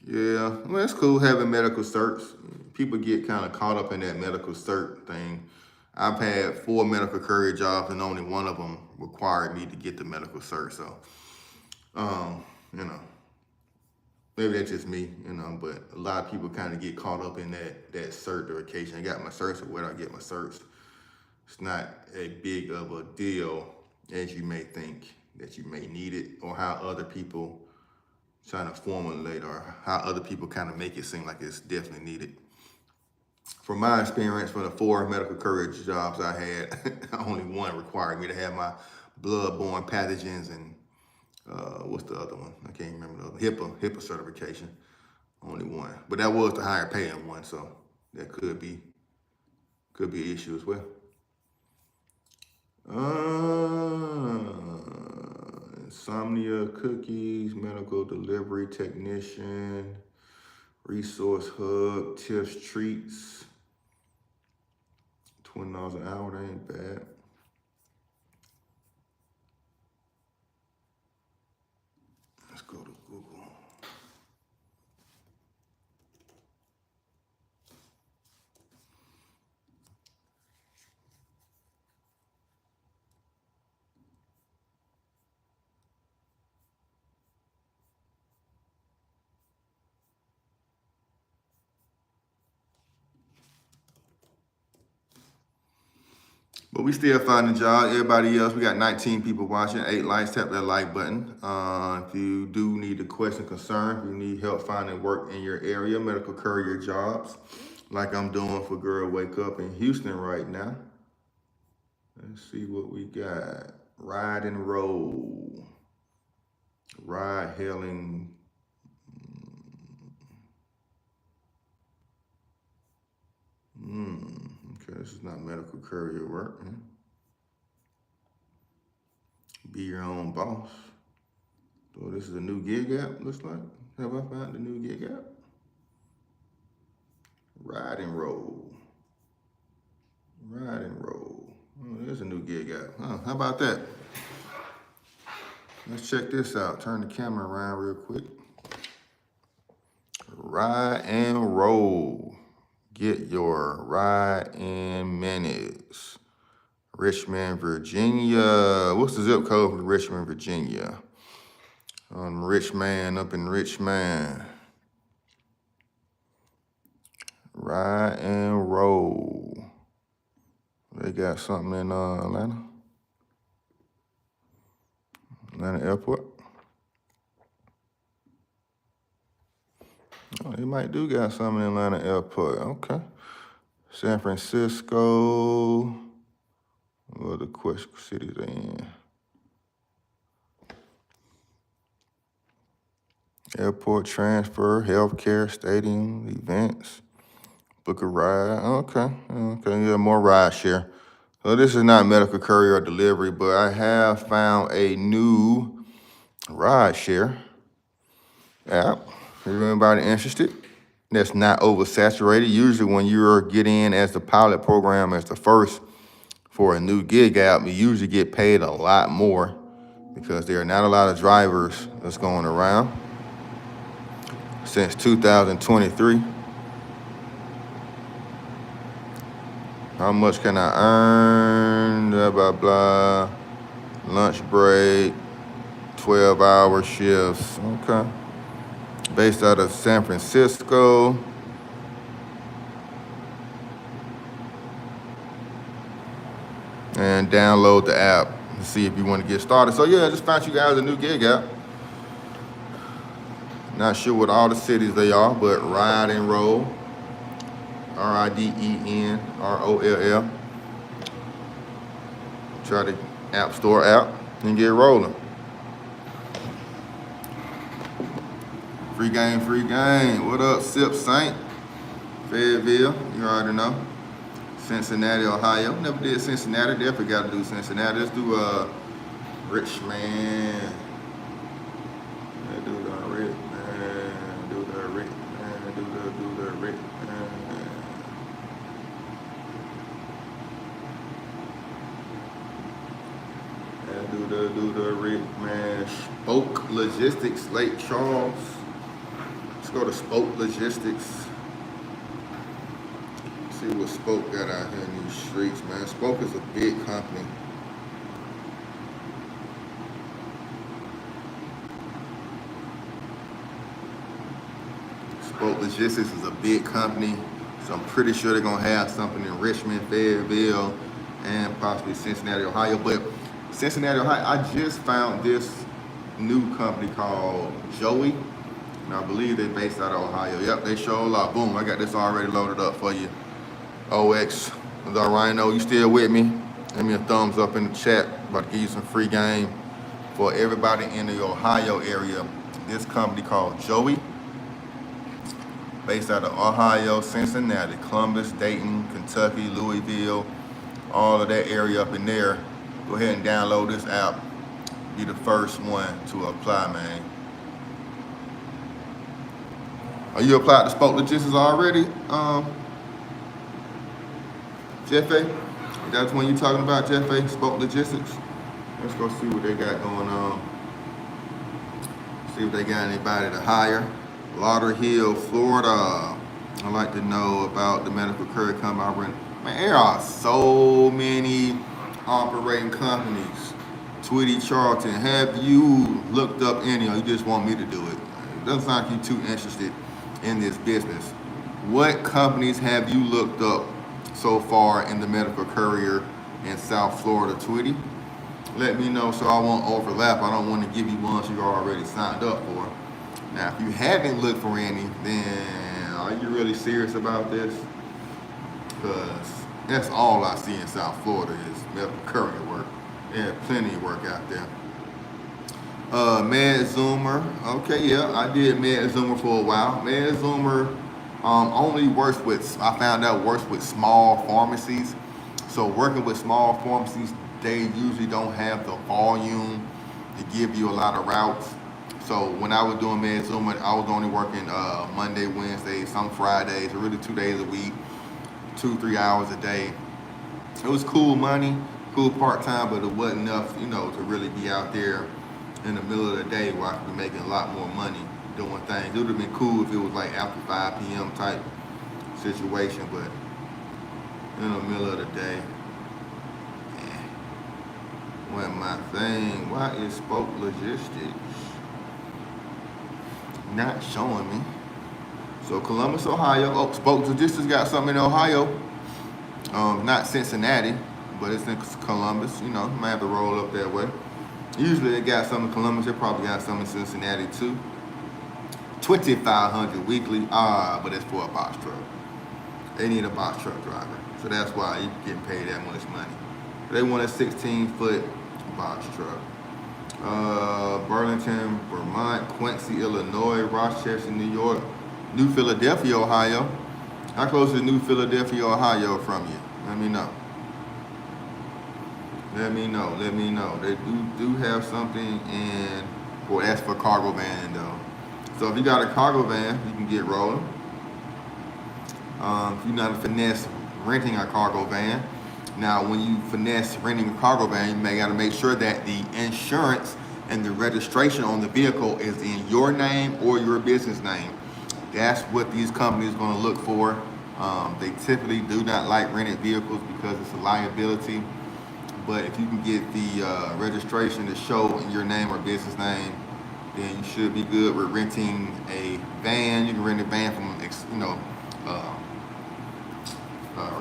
Yeah, well, it's cool having medical certs. People get kind of caught up in that medical cert thing. I've had 4 medical courier jobs and only one of them required me to get the medical cert. So, maybe that's just me, but a lot of people kind of get caught up in that certification. I got my certs, or where do I get my certs? It's not as big of a deal as you may think that you may need it, or how other people trying to formulate, or how other people kind of make it seem like it's definitely needed. From my experience, for the 4 medical courier jobs I had, only one required me to have my bloodborne pathogens and what's the other one? I can't remember the other. HIPAA certification. Only one, but that was the higher paying one, so that could be an issue as well. Insomnia cookies, medical delivery technician, resource hub, tips treats. $20 an hour, that ain't bad. Let's go to Google. But we still finding job. Everybody else, we got 19 people watching, 8 likes. Tap that like button. If you do need a question, concern, if you need help finding work in your area, medical courier jobs, like I'm doing for Girl Wake Up in Houston right now. Let's see what we got. Ride and roll. Ride hailing. This is not medical courier work. Be your own boss. So this is a new gig app, looks like. Have I found the new gig app? Ride and roll. Ride and roll. Oh, there's a new gig app. Huh, how about that? Let's check this out. Turn the camera around real quick. Ride and roll. Get your ride in minutes. Richmond, Virginia. What's the zip code for Richmond, Virginia? Rich man up in Richmond. Ride and roll. They got something in Atlanta Airport. Oh, they might do got something in Atlanta Airport. Okay. San Francisco. What the question cities are in? Airport transfer, healthcare, stadium, events, book a ride. Okay, yeah, more ride share. So this is not medical courier or delivery, but I have found a new ride share app. Is anybody interested? That's not oversaturated. Usually when you're getting in as the pilot program as the first for a new gig app, you usually get paid a lot more because there are not a lot of drivers that's going around. Since 2023. How much can I earn? Blah, blah, blah. Lunch break, 12-hour shifts. Okay. Based out of San Francisco. And download the app to see if you want to get started. So yeah, I just found you guys a new gig app. Not sure what all the cities they are, but Ride and Roll, RIDENROLL. Try the App Store app and get rolling. Free game. What up, Sip Saint? Fayetteville, you already know. Cincinnati, Ohio. Never did Cincinnati. Definitely got to do Cincinnati. Let's do Richmond. Do the Richmond. Spoke Logistics, Lake Charles. Let's go to Spoke Logistics. See what Spoke got out here in these streets, man. Spoke is a big company. Spoke Logistics is a big company, so I'm pretty sure they're gonna have something in Richmond, Fayetteville, and possibly Cincinnati, Ohio. But Cincinnati, Ohio, I just found this new company called Joey, and I believe they're based out of Ohio. Yep, they show a lot. Boom, I got this already loaded up for you. OX, the Rhino, you still with me? Give me a thumbs up in the chat. About to give you some free game for everybody in the Ohio area. This company called Joey, based out of Ohio, Cincinnati, Columbus, Dayton, Kentucky, Louisville, all of that area up in there. Go ahead and download this app. Be the first one to apply, man. Are you applied to Spoke Logistics already, Jeff-A? That's when you talking about, Jeff-A, Spoke Logistics? Let's go see what they got going on. See if they got anybody to hire. Lauderhill, Florida. I'd like to know about the Medical Courier company. Man, there are so many operating companies. Tweety Charlton, have you looked up any, or you just want me to do it? It doesn't sound like you're too interested in this business. What companies have you looked up so far in the Medical Courier in South Florida, Tweety? Let me know so I won't overlap. I don't want to give you ones you already signed up for. Now, if you haven't looked for any, then are you really serious about this? Because that's all I see in South Florida is medical courier work. There's plenty of work out there. MedZoomer. Okay, yeah, I did MedZoomer for a while. MedZoomer Only works with, I found out works with small pharmacies. So working with small pharmacies, they usually don't have the volume to give you a lot of routes. So when I was doing MedZoom, I was only working Monday, Wednesday, some Fridays, or really 2 days a week, 2, 3 hours a day. It was cool money, cool part time, but it wasn't enough, to really be out there in the middle of the day where I could be making a lot more money doing things. It would have been cool if it was like after 5 p.m. type situation, but in the middle of the day, wasn't my thing. Why is Spoke Logistics not showing me? So Columbus, Ohio. Oh, Spoke Logistics got something in Ohio. Not Cincinnati, but it's in Columbus. Might have to roll up that way. Usually they got some in Columbus. They probably got some in Cincinnati too. 2,500 weekly. But it's for a box truck. They need a box truck driver, so that's why you getting paid that much money. They want a 16-foot box truck. Burlington, Vermont, Quincy, Illinois, Rochester, New York, New Philadelphia, Ohio. How close is New Philadelphia, Ohio from you? Let me know. Let me know. They do have something in, well, that's for cargo van though. So if you got a cargo van, you can get rolling. If you're not a finesse renting a cargo van. Now, when you finesse renting a cargo van, you may gotta make sure that the insurance and the registration on the vehicle is in your name or your business name. That's what these companies are gonna look for. They typically do not like rented vehicles because it's a liability. But if you can get the registration to show in your name or business name, then you should be good with renting a van. You can rent a van from,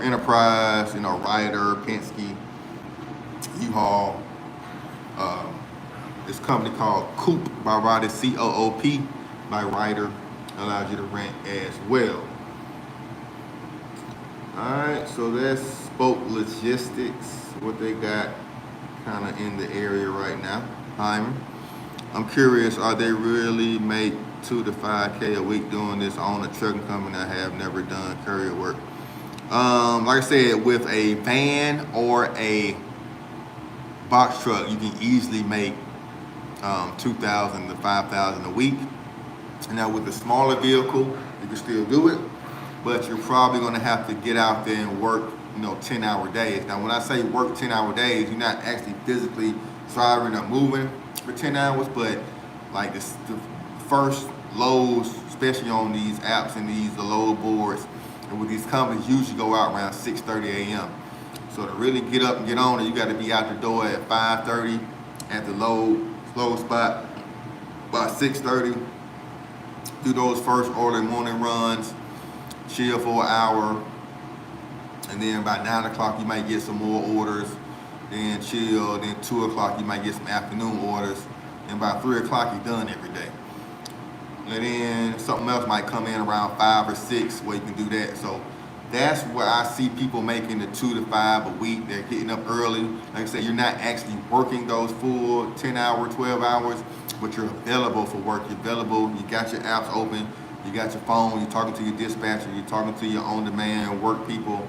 Enterprise, Ryder, Penske, U-Haul. This company called Coop by Ryder, C-O-O-P by Ryder, allows you to rent as well. Alright, so that's Spoke Logistics, what they got kind of in the area right now. Hyman, I'm curious, are they really make 2 to 5K a week doing this? I own a trucking company. I have never done courier work. Like I said, with a van or a box truck, you can easily make 2,000 to 5,000 a week. Now with a smaller vehicle, you can still do it, but you're probably going to have to get out there and work, 10-hour days. Now, when I say work 10-hour days, you're not actually physically driving or moving for 10 hours, but like the first loads, especially on these apps and the load boards, and with these companies, usually go out around 6:30 a.m. So to really get up and get on it, you got to be out the door at 5:30 at the load spot by 6:30. Do those first early morning runs, chill for an hour, and then by 9 o'clock you might get some more orders, then chill, then 2 o'clock you might get some afternoon orders, and by 3 o'clock you're done every day. And then something else might come in around 5 or 6 where you can do that. So that's where I see people making the 2 to 5 a week. They're getting up early. Like I said, you're not actually working those full 10-hour, 12 hours, but you're available for work. You're available, you got your apps open, you got your phone, you're talking to your dispatcher, you're talking to your on-demand work people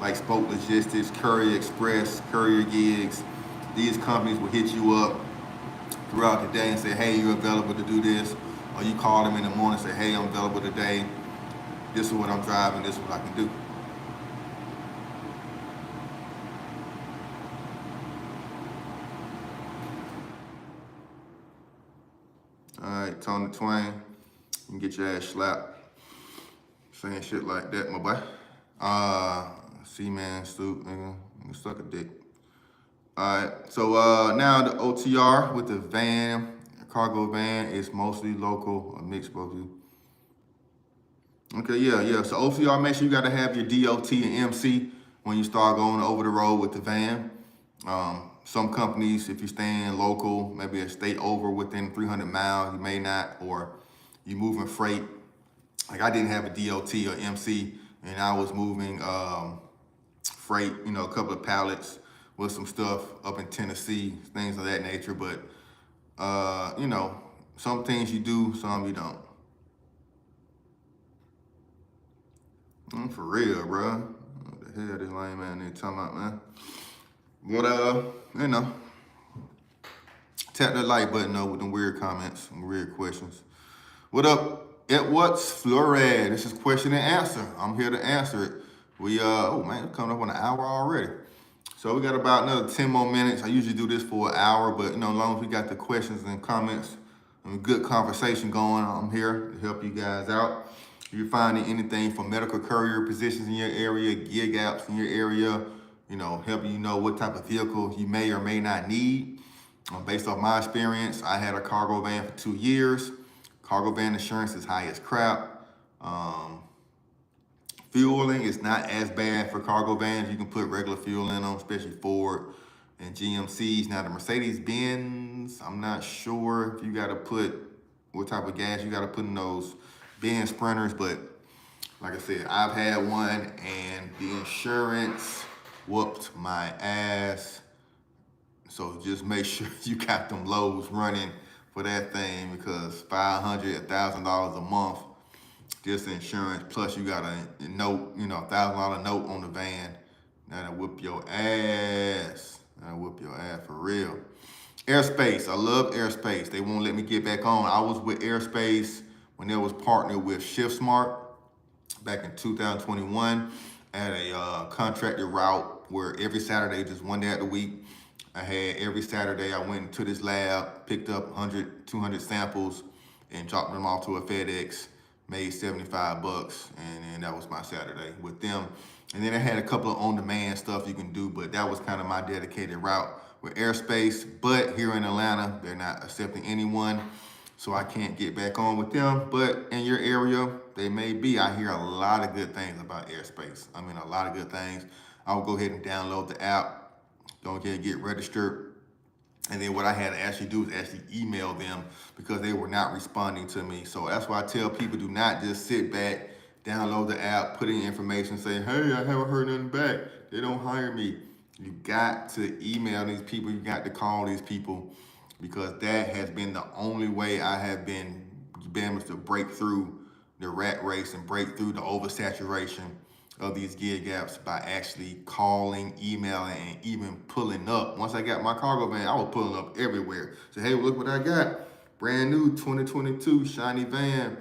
like Spoke Logistics, Courier Express, Courier Gigs. These companies will hit you up throughout the day and say, hey, you're available to do this. Or you call them in the morning and say, hey, I'm available today. This is what I'm driving, this is what I can do. All right, Tony Twain, you can get your ass slapped. Saying shit like that, my boy. C-Man, stoop, nigga, suck a dick. All right, so now the OTR with the van, cargo van, is mostly local, or mixed both. Okay, yeah. So OTR, make sure you gotta have your DOT and MC when you start going over the road with the van. Some companies, if you're staying local, maybe a state over within 300 miles, you may not, or you moving freight. Like I didn't have a DOT or MC, and I was moving freight, a couple of pallets with some stuff up in Tennessee, things of that nature. But, some things you do, some you don't. For real, bro. What the hell this lame man they talking about, man? But, you know, tap that like button though with them weird comments, some weird questions. What up? What's Flores? This is question and answer. I'm here to answer it. We oh man, it's coming up on an hour already. So we got about another 10 more minutes. I usually do this for an hour, but you know, as long as we got the questions and comments and good conversation going, I'm here to help you guys out. If you're finding anything from medical courier positions in your area, gig apps in your area, you know, helping you know what type of vehicle you may or may not need. Based off my experience, I had a cargo van for 2 years. Cargo van insurance is high as crap. Fueling is not as bad for cargo vans. You can put regular fuel in them, especially Ford and GMCs. Now the Mercedes-Benz, I'm not sure if you gotta put, what type of gas you gotta put in those Benz Sprinters, but like I said, I've had one and the insurance whooped my ass. So just make sure you got them loads running for that thing, because $500, $1,000 a month, just insurance, plus you got a note, you know, $1,000 note on the van. That'll whoop your ass. That'll whoop your ass for real. Airspace, I love Airspace. They won't let me get back on. I was with Airspace when they was partnered with ShiftSmart back in 2021 at a contracted route where every Saturday, just one day out the week, I had every Saturday I went to this lab, picked up 100, 200 samples and dropped them off to a FedEx, made 75 bucks, and then that was my Saturday with them. And then I had a couple of on-demand stuff you can do, but that was kind of my dedicated route with Airspace. But here in Atlanta, they're not accepting anyone, so I can't get back on with them. But in your area, they may be. I hear a lot of good things about Airspace. I mean, a lot of good things. I'll go ahead and download the app. Don't get registered. And then what I had to actually do is actually email them because they were not responding to me. So that's why I tell people, do not just sit back, download the app, put in information, say, hey, I haven't heard nothing back. They don't hire me. You got to email these people. You got to call these people, because that has been the only way I have been able to break through the rat race and break through the oversaturation of these gig apps, by actually calling, emailing, and even pulling up. Once I got my cargo van, I was pulling up everywhere. So, hey, look what I got. Brand new 2022 shiny van,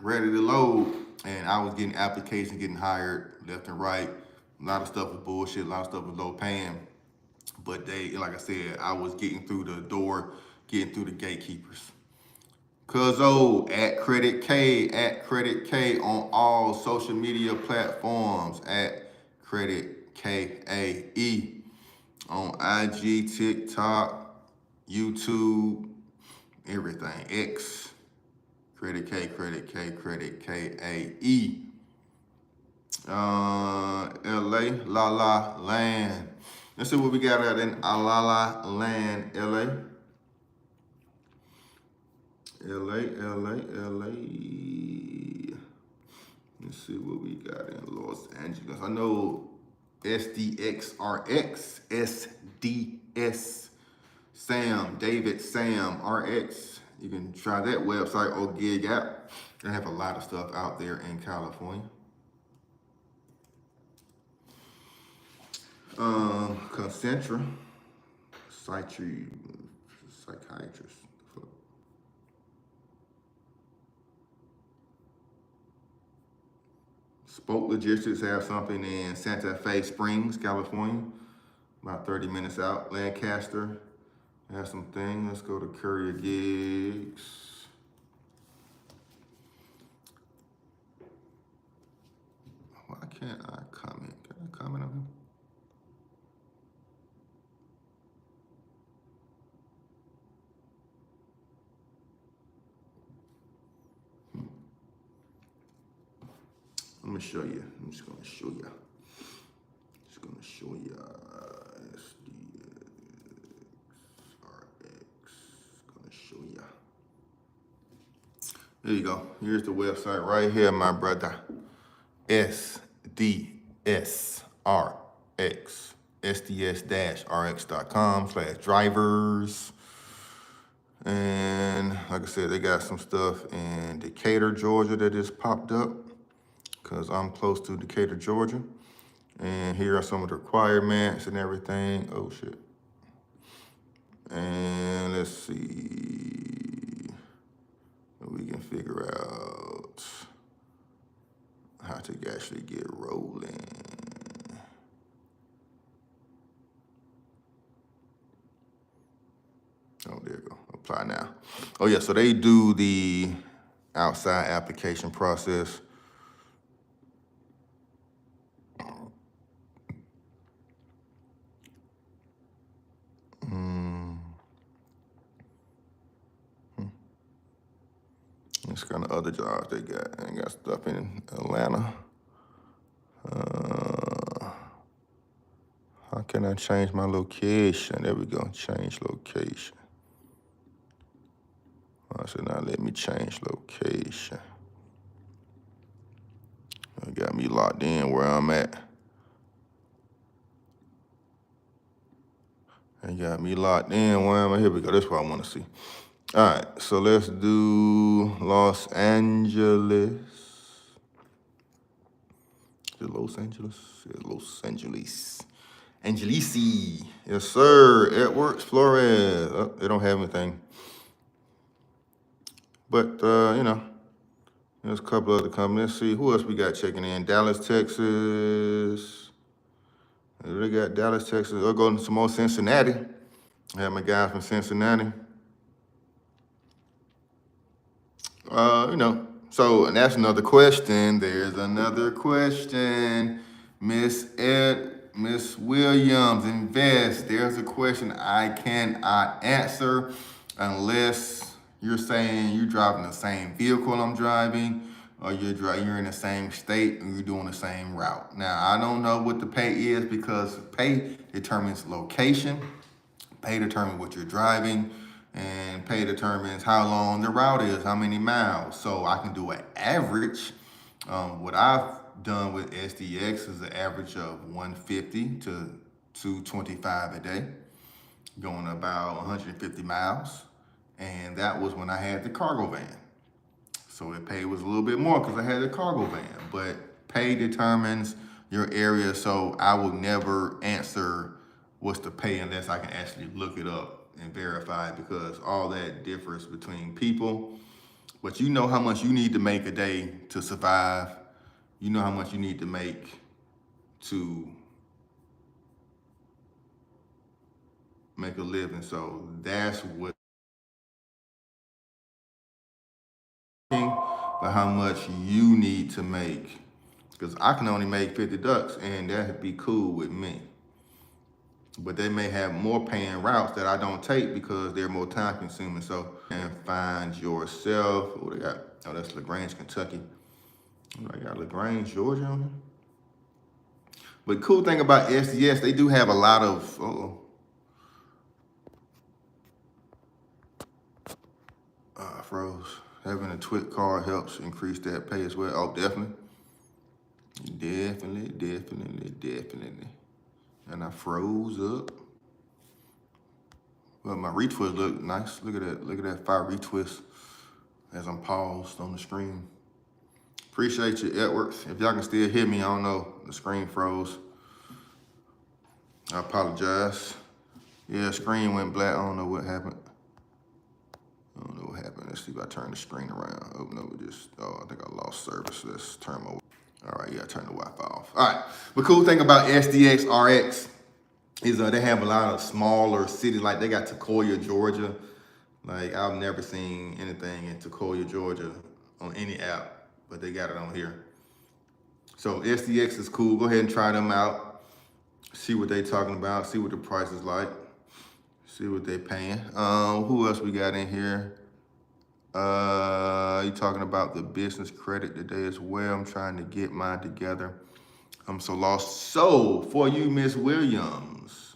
ready to load. And I was getting applications, getting hired left and right. A lot of stuff was bullshit, a lot of stuff was low paying. But they, like I said, I was getting through the door, getting through the gatekeepers. Cuzzo at Credit K on all social media platforms, at Credit KAE on IG, TikTok, YouTube, everything. X, Credit KAE. LA, La La Land. Let's see what we got out in La La Land, LA. LA. Let's see what we got in Los Angeles. I know SDXRX, SDS, David Sam RX. You can try that website or gig app. They have a lot of stuff out there in California. Concentra, psychiatrist. Spoke Logistics have something in Santa Fe Springs, California, about 30 minutes out. Lancaster has some things. Let's go to Courier Gigs. Why can't I comment? Can I comment on him? I'm gonna show you. I'm just gonna show you. Gonna show you. There you go. Here's the website right here, my brother. SDS-RX. SDS-RX.com/drivers. And like I said, they got some stuff in Decatur, Georgia that just popped up. because I'm close to Decatur, Georgia. And here are some of the requirements and everything. Oh shit. And let's see if we can figure out how to actually get rolling. Oh, there you go. Apply now. Oh yeah, so they do the outside application process. It's kind of other jobs they got. They got stuff in Atlanta. How can I change my location? There we go, change location. I said, now let me change location. It got me locked in where I'm at. It got me locked in where I'm at. Here we go, that's what I want to see. All right, so let's do Los Angeles. Is it Los Angeles? Yeah, Los Angeles. Angelisi. Yes, sir. Edwards Flores. Oh, they don't have anything. But, you know, there's a couple other companies. Let's see, who else we got checking in? Dallas, Texas. They got Dallas, Texas. I'll go to some more Cincinnati. I have my guys from Cincinnati. You know, so, and that's another question. There's another question. Miss Williams, Invest. There's a question I cannot answer unless you're saying you're driving the same vehicle I'm driving, or you're in the same state and you're doing the same route. Now, I don't know what the pay is because pay determines location, pay determines what you're driving, and pay determines how long the route is, how many miles. So I can do an average. What I've done with SDX is an average of 150 to 225 a day, going about 150 miles. And that was when I had the cargo van. So the pay was a little bit more because I had the cargo van, but pay determines your area. So I will never answer what's the pay unless I can actually look it up and verify it, because all that differs between people. But you know how much you need to make a day to survive. You know how much you need to make to make a living. So that's what, but how much you need to make. Because I can only make 50 bucks and that'd be cool with me. But they may have more paying routes that I don't take because they're more time consuming. So, and find yourself. What they got? Oh, that's LaGrange, Kentucky. I got LaGrange, Georgia on here. But cool thing about SDS, they do have a lot of, I froze. Having a TWIC card helps increase that pay as well. Oh, definitely. Definitely. And I froze up. Well, my retwist look nice. Look at that fire retwist as I'm paused on the screen. Appreciate you, Edwards. If y'all can still hear me, I don't know. The screen froze. I apologize. Yeah, screen went black. I don't know what happened. Let's see if I turn the screen around. Oh, no, I think I lost service. Let's turn my, all right, yeah, turn the Wi-Fi off. All right, the cool thing about SDX RX is they have a lot of smaller cities. Like they got Courier, Georgia. Like I've never seen anything in Courier, Georgia on any app, but they got it on here. So SDX is cool. Go ahead and try them out. See what they talking about. See what the price is like. See what they paying. Who else we got in here? You talking about the business credit today as well. I'm trying to get mine together. I'm so lost. So for you, Miss Williams,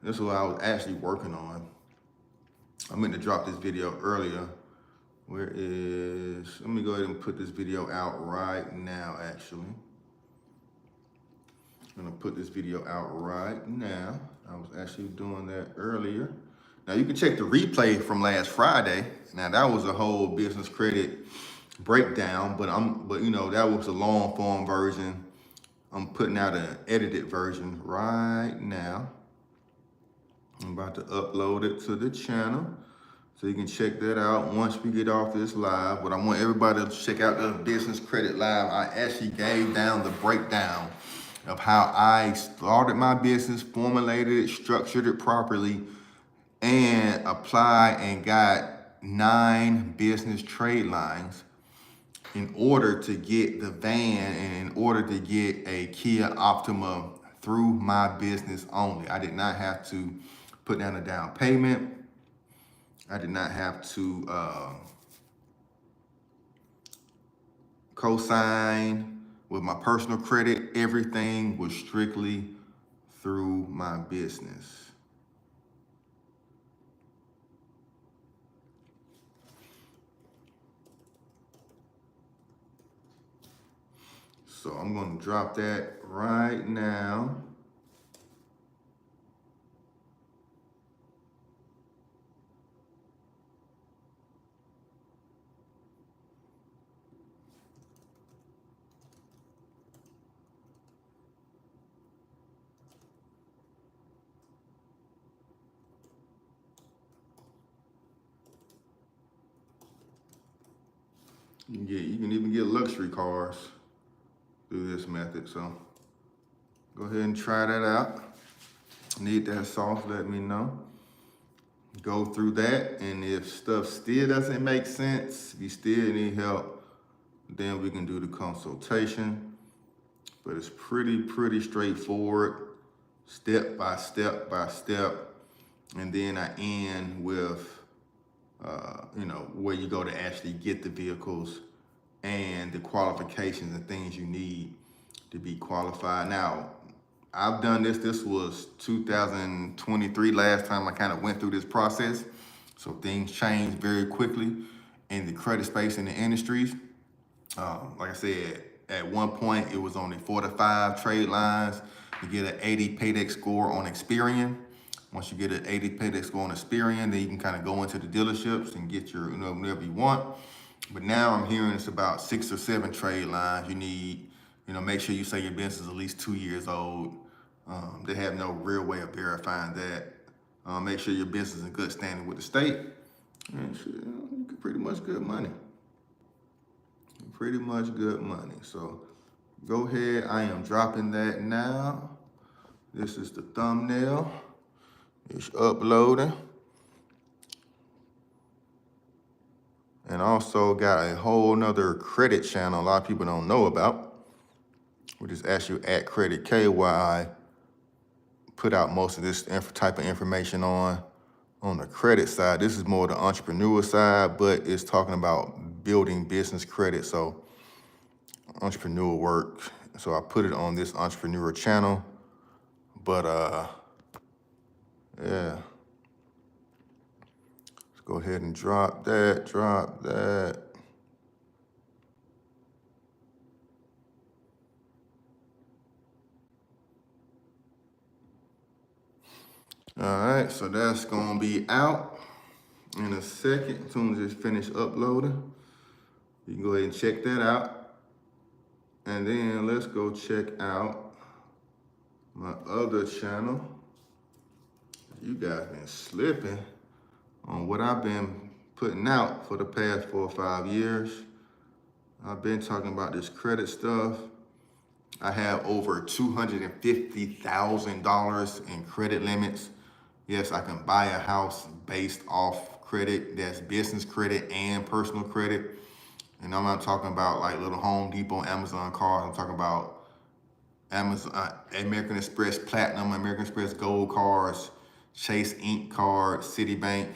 this is what I was actually working on. I meant to drop this video earlier. Let me go ahead and put this video out right now, actually. I'm gonna put this video out right now. I was actually doing that earlier. Now you can check the replay from last Friday. Now that was a whole business credit breakdown, but you know, that was a long form version. I'm putting out an edited version right now. I'm about to upload it to the channel so you can check that out once we get off this live. But I want everybody to check out the Business Credit Live. I actually gave down the breakdown of how I started my business, formulated it, structured it properly, and applied and got 9 business trade lines in order to get the van and in order to get a Kia Optima through my business only. I did not have to put down a down payment. I did not have to co-sign with my personal credit. Everything was strictly through my business. So I'm going to drop that right now. You can even get luxury cars through this method. So go ahead and try that out. Need that sauce, let me know. Go through that, and if stuff still doesn't make sense, if you still need help, then we can do the consultation. But it's pretty straightforward, step by step by step. And then I end with, you know, where you go to actually get the vehicles and the qualifications and things you need to be qualified. Now, I've done this. This was 2023 last time I kind of went through this process. So things change very quickly in the credit space in the industries. Like I said, at one point it was only 4 to 5 trade lines. You get an 80 paydex score on Experian. Once you get an 80 paydex score on Experian, then you can kind of go into the dealerships and get your, you know, whatever you want. But now I'm hearing it's about 6 or 7 trade lines. You need, you know, make sure you say your business is at least 2 years old. They have no real way of verifying that. Make sure your business is in good standing with the state. And shit, you get pretty much good money. Pretty much good money. So go ahead, I am dropping that now. This is the thumbnail. It's uploading. And also got a whole nother credit channel a lot of people don't know about, which is actually at Credit K, where I put out most of this type of information on the credit side. This is more the entrepreneur side, but it's talking about building business credit. So entrepreneur work. So I put it on this entrepreneur channel, but yeah. Let's go ahead and drop that. All right, so that's gonna be out in a second. As soon as it's finished uploading, you can go ahead and check that out. And then let's go check out my other channel. You guys been slipping on what I've been putting out for the past 4 or 5 years. I've been talking about this credit stuff. I have over $250,000 in credit limits. Yes, I can buy a house based off credit. That's business credit and personal credit. And I'm not talking about like little Home Depot, Amazon cars. I'm talking about Amazon, American Express Platinum, American Express Gold cards, Chase Inc. cards, Citibank,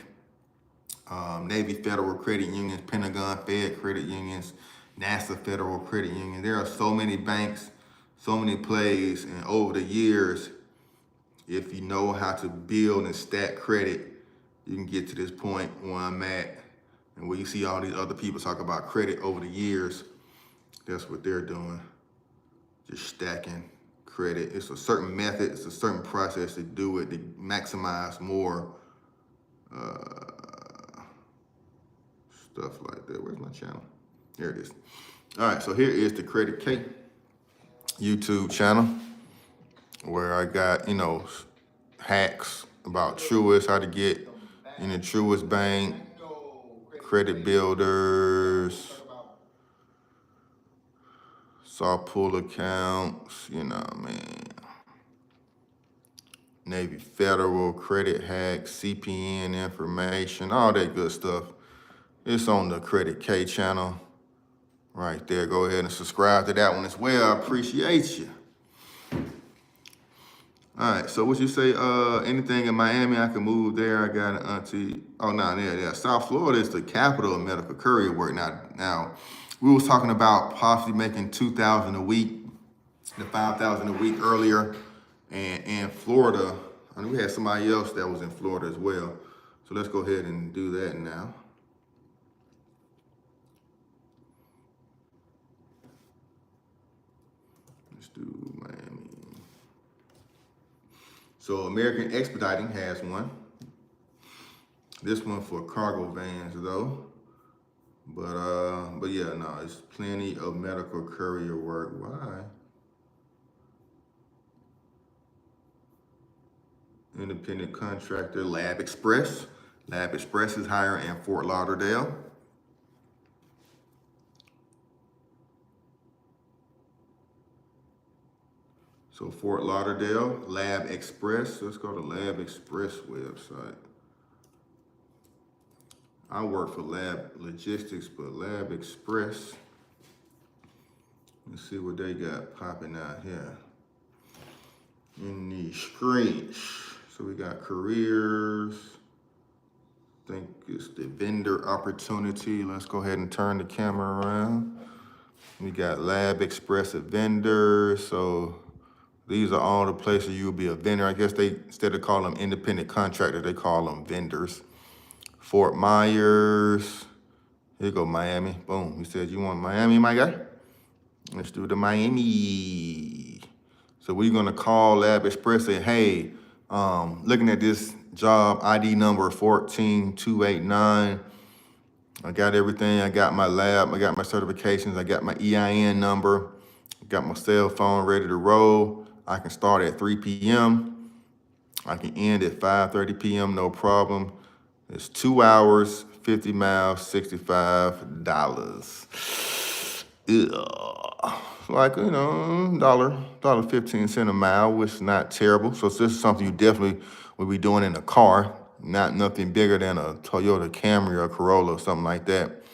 Navy Federal Credit Unions, Pentagon Fed Credit Unions, NASA Federal Credit Union. There are so many banks, so many plays, and over the years, if you know how to build and stack credit, you can get to this point where I'm at, and where you see all these other people talk about credit over the years. That's what they're doing, just stacking credit. It's a certain method, it's a certain process to do it to maximize more stuff like that. Where's my channel? There it is. All right, so here is the Credit K YouTube channel where I got, you know, hacks about Truist, how to get in the Truist Bank, credit builders, saw pull accounts, you know what I mean, Navy Federal, credit hacks, CPN information, all that good stuff. It's on the Credit K channel right there. Go ahead and subscribe to that one as well. I appreciate you. All right, so what you say, anything in Miami, I can move there. I got an auntie. Oh, no, yeah. South Florida is the capital of medical courier work. Now, we was talking about possibly making $2,000 a week, the $5,000 a week earlier. And in Florida, I know we had somebody else that was in Florida as well. So let's go ahead and do that now. Let's do Miami. So American Expediting has one. This one for cargo vans though. But yeah, no, it's plenty of medical courier work. Why? Independent contractor, Lab Express. Lab Express is hiring in Fort Lauderdale. So Fort Lauderdale, Lab Express. Let's go to Lab Express website. I work for Lab Logistics, but Lab Express. Let's see what they got popping out here in these screens. So we got careers. I think it's the vendor opportunity. Let's go ahead and turn the camera around. We got Lab Express at vendors. So these are all the places you'll be a vendor. I guess they, instead of calling them independent contractor, they call them vendors. Fort Myers. Here you go, Miami. Boom. You said you want Miami, my guy? Let's do the Miami. So we're gonna call Lab Express and say, hey, looking at this job, ID number 14289. I got everything. I got my lab. I got my certifications. I got my EIN number. I got my cell phone ready to roll. I can start at 3 p.m. I can end at 5:30 p.m. No problem. It's 2 hours, 50 miles, $65. Ugh. Like, you know, $1.15 a mile, which is not terrible. So this is something you definitely will be doing in a car, not nothing bigger than a Toyota Camry or a Corolla or something like that.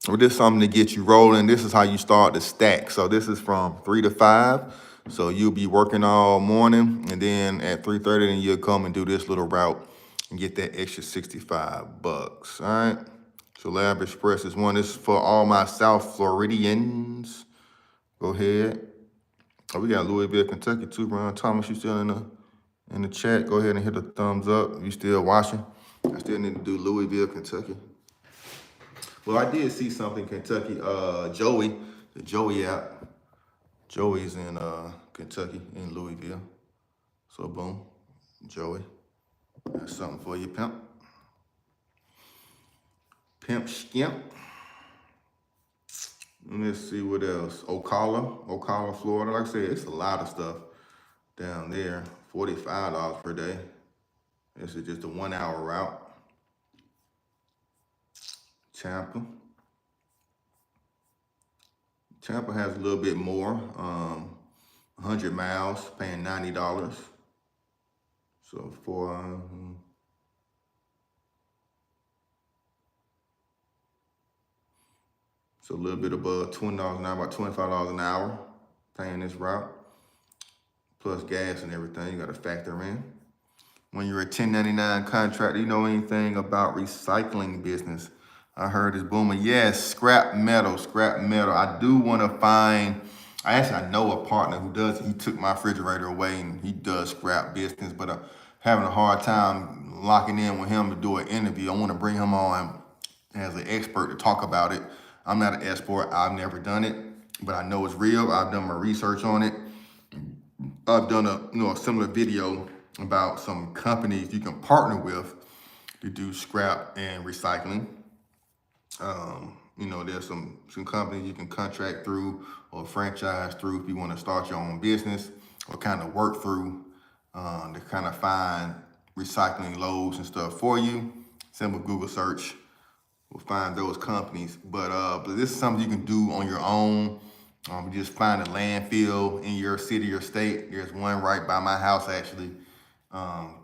But this is something to get you rolling. This is how you start the stack. So this is from 3 to 5. So you'll be working all morning, and then at 3:30, then you'll come and do this little route and get that extra $65. All right. So Lab Express is one. This is for all my South Floridians. Go ahead. Oh, we got Louisville, Kentucky too. Ron Thomas, you still in the chat? Go ahead and hit the thumbs up. If you still watching, I still need to do Louisville, Kentucky. Well, I did see something Kentucky. Joey, the Joey app. Joey's in Kentucky, in Louisville. So boom, Joey. That's something for you, pimp. Pimp skimp. Let's see what else. Ocala, Florida. Like I said, it's a lot of stuff down there. $45 per day. This is just a 1 hour route. Tampa. Tampa has a little bit more. 100 miles, paying $90. So for so a little bit above $20 an hour, about $25 an hour, paying this route, plus gas and everything. You got to factor in. When you're a 1099 contractor, you know anything about recycling business? I heard it's booming. Yes, scrap metal. I do want to find. I know a partner who does. He took my refrigerator away and he does scrap business, but I'm having a hard time locking in with him to do an interview. I want to bring him on as an expert to talk about it. I'm not an expert. I've never done it, but I know it's real. I've done my research on it. I've done a similar video about some companies you can partner with to do scrap and recycling. You know, there's some companies you can contract through or franchise through if you want to start your own business, or kind of work through to kind of find recycling loads and stuff for you. Simple Google search will find those companies. But this is something you can do on your own. You just find a landfill in your city or state. There's one right by my house, actually.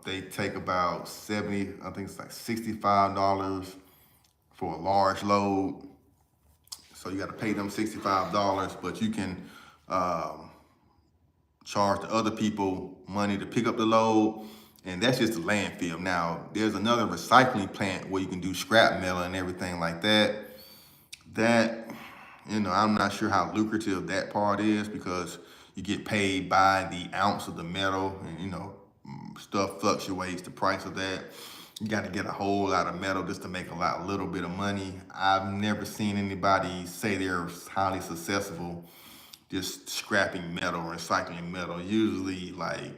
They take about 70, I think it's like $65 for a large load. So you got to pay them $65, but you can charge the other people money to pick up the load, and that's just a landfill. Now, there's another recycling plant where you can do scrap metal and everything like that. That, you know, I'm not sure how lucrative that part is, because you get paid by the ounce of the metal, and, you know, stuff fluctuates, the price of that. You got to get a whole lot of metal just to make a little bit of money. I've never seen anybody say they're highly successful just scrapping metal or recycling metal. Usually, like,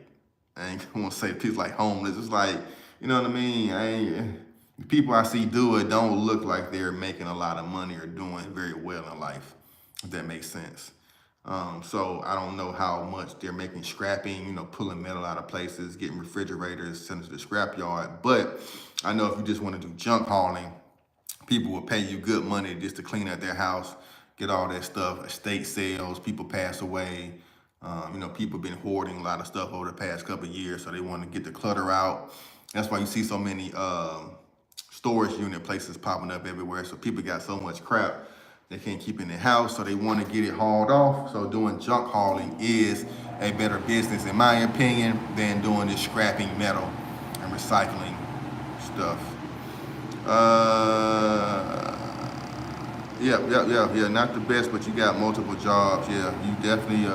I ain't gonna say people like homeless. It's like, you know what I mean? The people I see do it don't look like they're making a lot of money or doing very well in life, if that makes sense. So I don't know how much they're making scrapping, you know, pulling metal out of places, getting refrigerators, sending to the scrap yard. But I know if you just want to do junk hauling, people will pay you good money just to clean out their house, get all that stuff. Estate sales, people pass away. You know, people have been hoarding a lot of stuff over the past couple of years, so they want to get the clutter out. That's why you see so many storage unit places popping up everywhere. So people got so much crap they can't keep in their house, so they want to get it hauled off. So doing junk hauling is a better business, in my opinion, than doing this scrapping metal and recycling stuff. Yeah. Not the best, but you got multiple jobs. Yeah, you definitely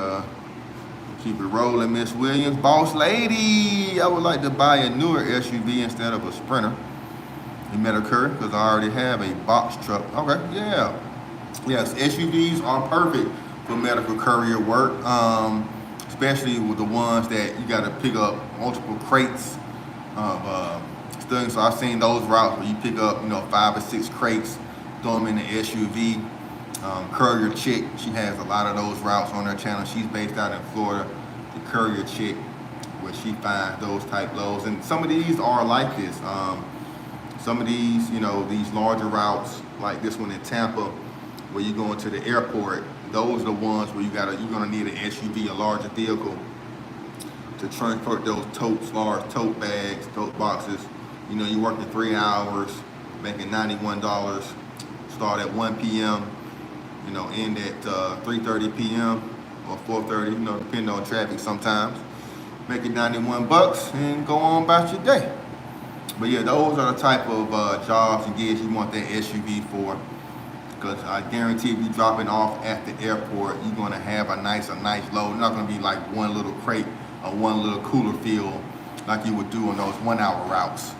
keep it rolling, Miss Williams. Boss lady, I would like to buy a newer SUV instead of a Sprinter. You met her, because I already have a box truck. Okay, yeah. Yes, SUVs are perfect for medical courier work, especially with the ones that you got to pick up multiple crates of things. So I've seen those routes where you pick up, you know, 5 or 6 crates, throw them in the SUV. Courier Chick, she has a lot of those routes on her channel. She's based out in Florida, the Courier Chick, where she finds those type loads. And some of these are like this. Some of these, you know, these larger routes, like this one in Tampa, where you're going to the airport, those are the ones where you're gonna need an SUV, a larger vehicle, to transport those totes, large tote bags, tote boxes. You know, you're working 3 hours, making $91, start at 1 p.m., you know, end at 3:30 p.m. or 4:30, you know, depending on traffic sometimes. Making 91 bucks and go on about your day. But yeah, those are the type of jobs and gigs you want that SUV for. Because I guarantee if you're dropping off at the airport, you're going to have a nice load. It's not going to be like one little crate or one little cooler fill like you would do on those 1 hour routes.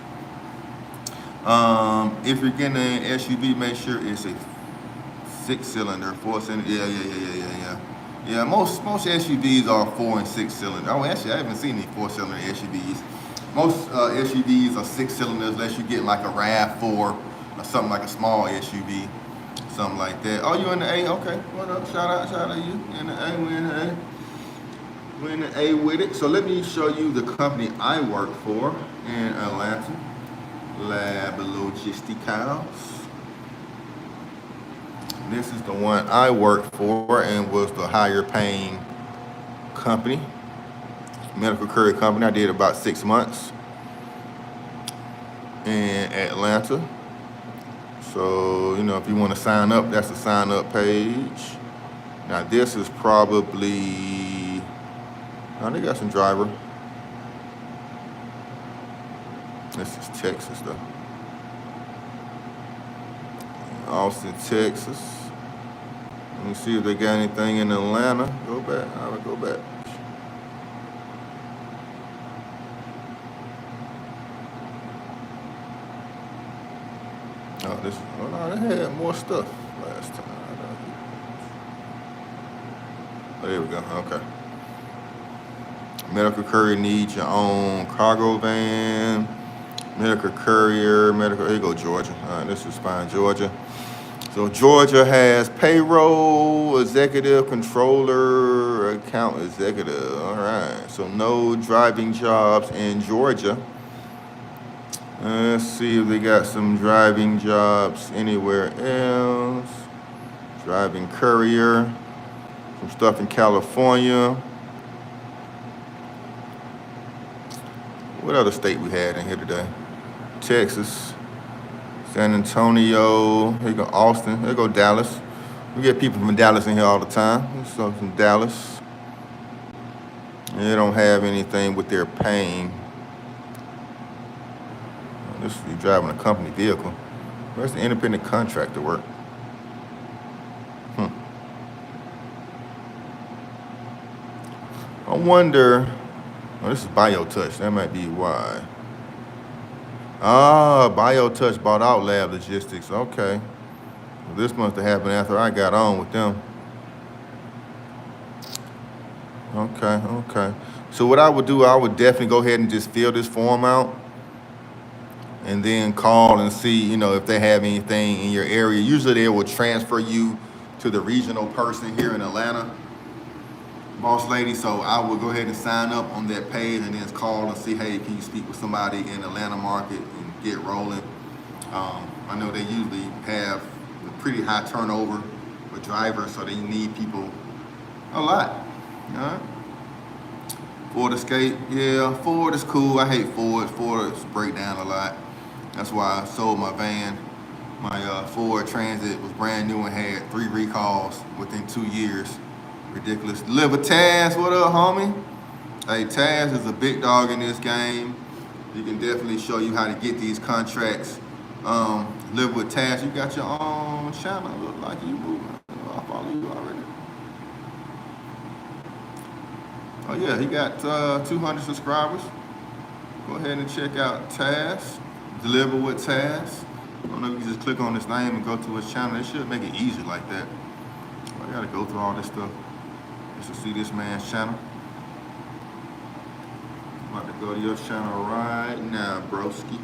If you're getting an SUV, make sure it's a 6-cylinder, 4-cylinder. Yeah, most SUVs are 4 and 6 cylinder. Oh, actually, I haven't seen any 4-cylinder SUVs. Most SUVs are 6 cylinders, unless you get like a RAV4 or something like a small SUV. Something like that. Oh, you in the A? Okay. What up? Shout out you. In the A, we in the A. We're in the A with it. So let me show you the company I work for in Atlanta. Lab Logisticals. This is the one I worked for and was the higher paying company. Medical Courier company. I did about 6 months in Atlanta. So, you know, if you want to sign up, that's the sign up page. Now this is probably, oh, they got some driver. This is Texas though. Austin, Texas. Let me see if they got anything in Atlanta. Go back, I would go back. Oh no, they had more stuff last time. Oh, there we go, okay. Medical Courier needs your own cargo van. Medical Courier, here you go, Georgia. All right, this is fine, Georgia. So Georgia has payroll, executive, controller, account executive. All right. So no driving jobs in Georgia. Let's see if they got some driving jobs anywhere else. Driving courier, some stuff in California. What other state we had in here today? Texas, San Antonio, here you go Austin, here you go Dallas. We get people from Dallas in here all the time. So from Dallas. They don't have anything with their paying. This is you driving a company vehicle. Where's the independent contractor work? I wonder, oh, this is BioTouch, that might be why. Ah, BioTouch bought out Lab Logistics, okay. Well, this must have happened after I got on with them. Okay. So what I would do, I would definitely go ahead and just fill this form out and then call and see, you know, if they have anything in your area. Usually they will transfer you to the regional person here in Atlanta, boss lady. So I will go ahead and sign up on that page and then call and see, hey, can you speak with somebody in Atlanta market and get rolling. I know they usually have a pretty high turnover with drivers, so they need people a lot. All right. Ford Escape, yeah, Ford is cool. I hate Ford. Ford's break down a lot. That's why I sold my van. My Ford Transit was brand new and had 3 recalls within 2 years. Ridiculous. Live with Taz, what up, homie? Hey, Taz is a big dog in this game. He can definitely show you how to get these contracts. Live with Taz, you got your own channel. Look like you moving. I follow you already. Oh yeah, he got 200 subscribers. Go ahead and check out Taz. Deliver with Taz. I don't know if you just click on his name and go to his channel. They should make it easy like that. I gotta go through all this stuff just to see this man's channel. I'm about to go to your channel right now, broski.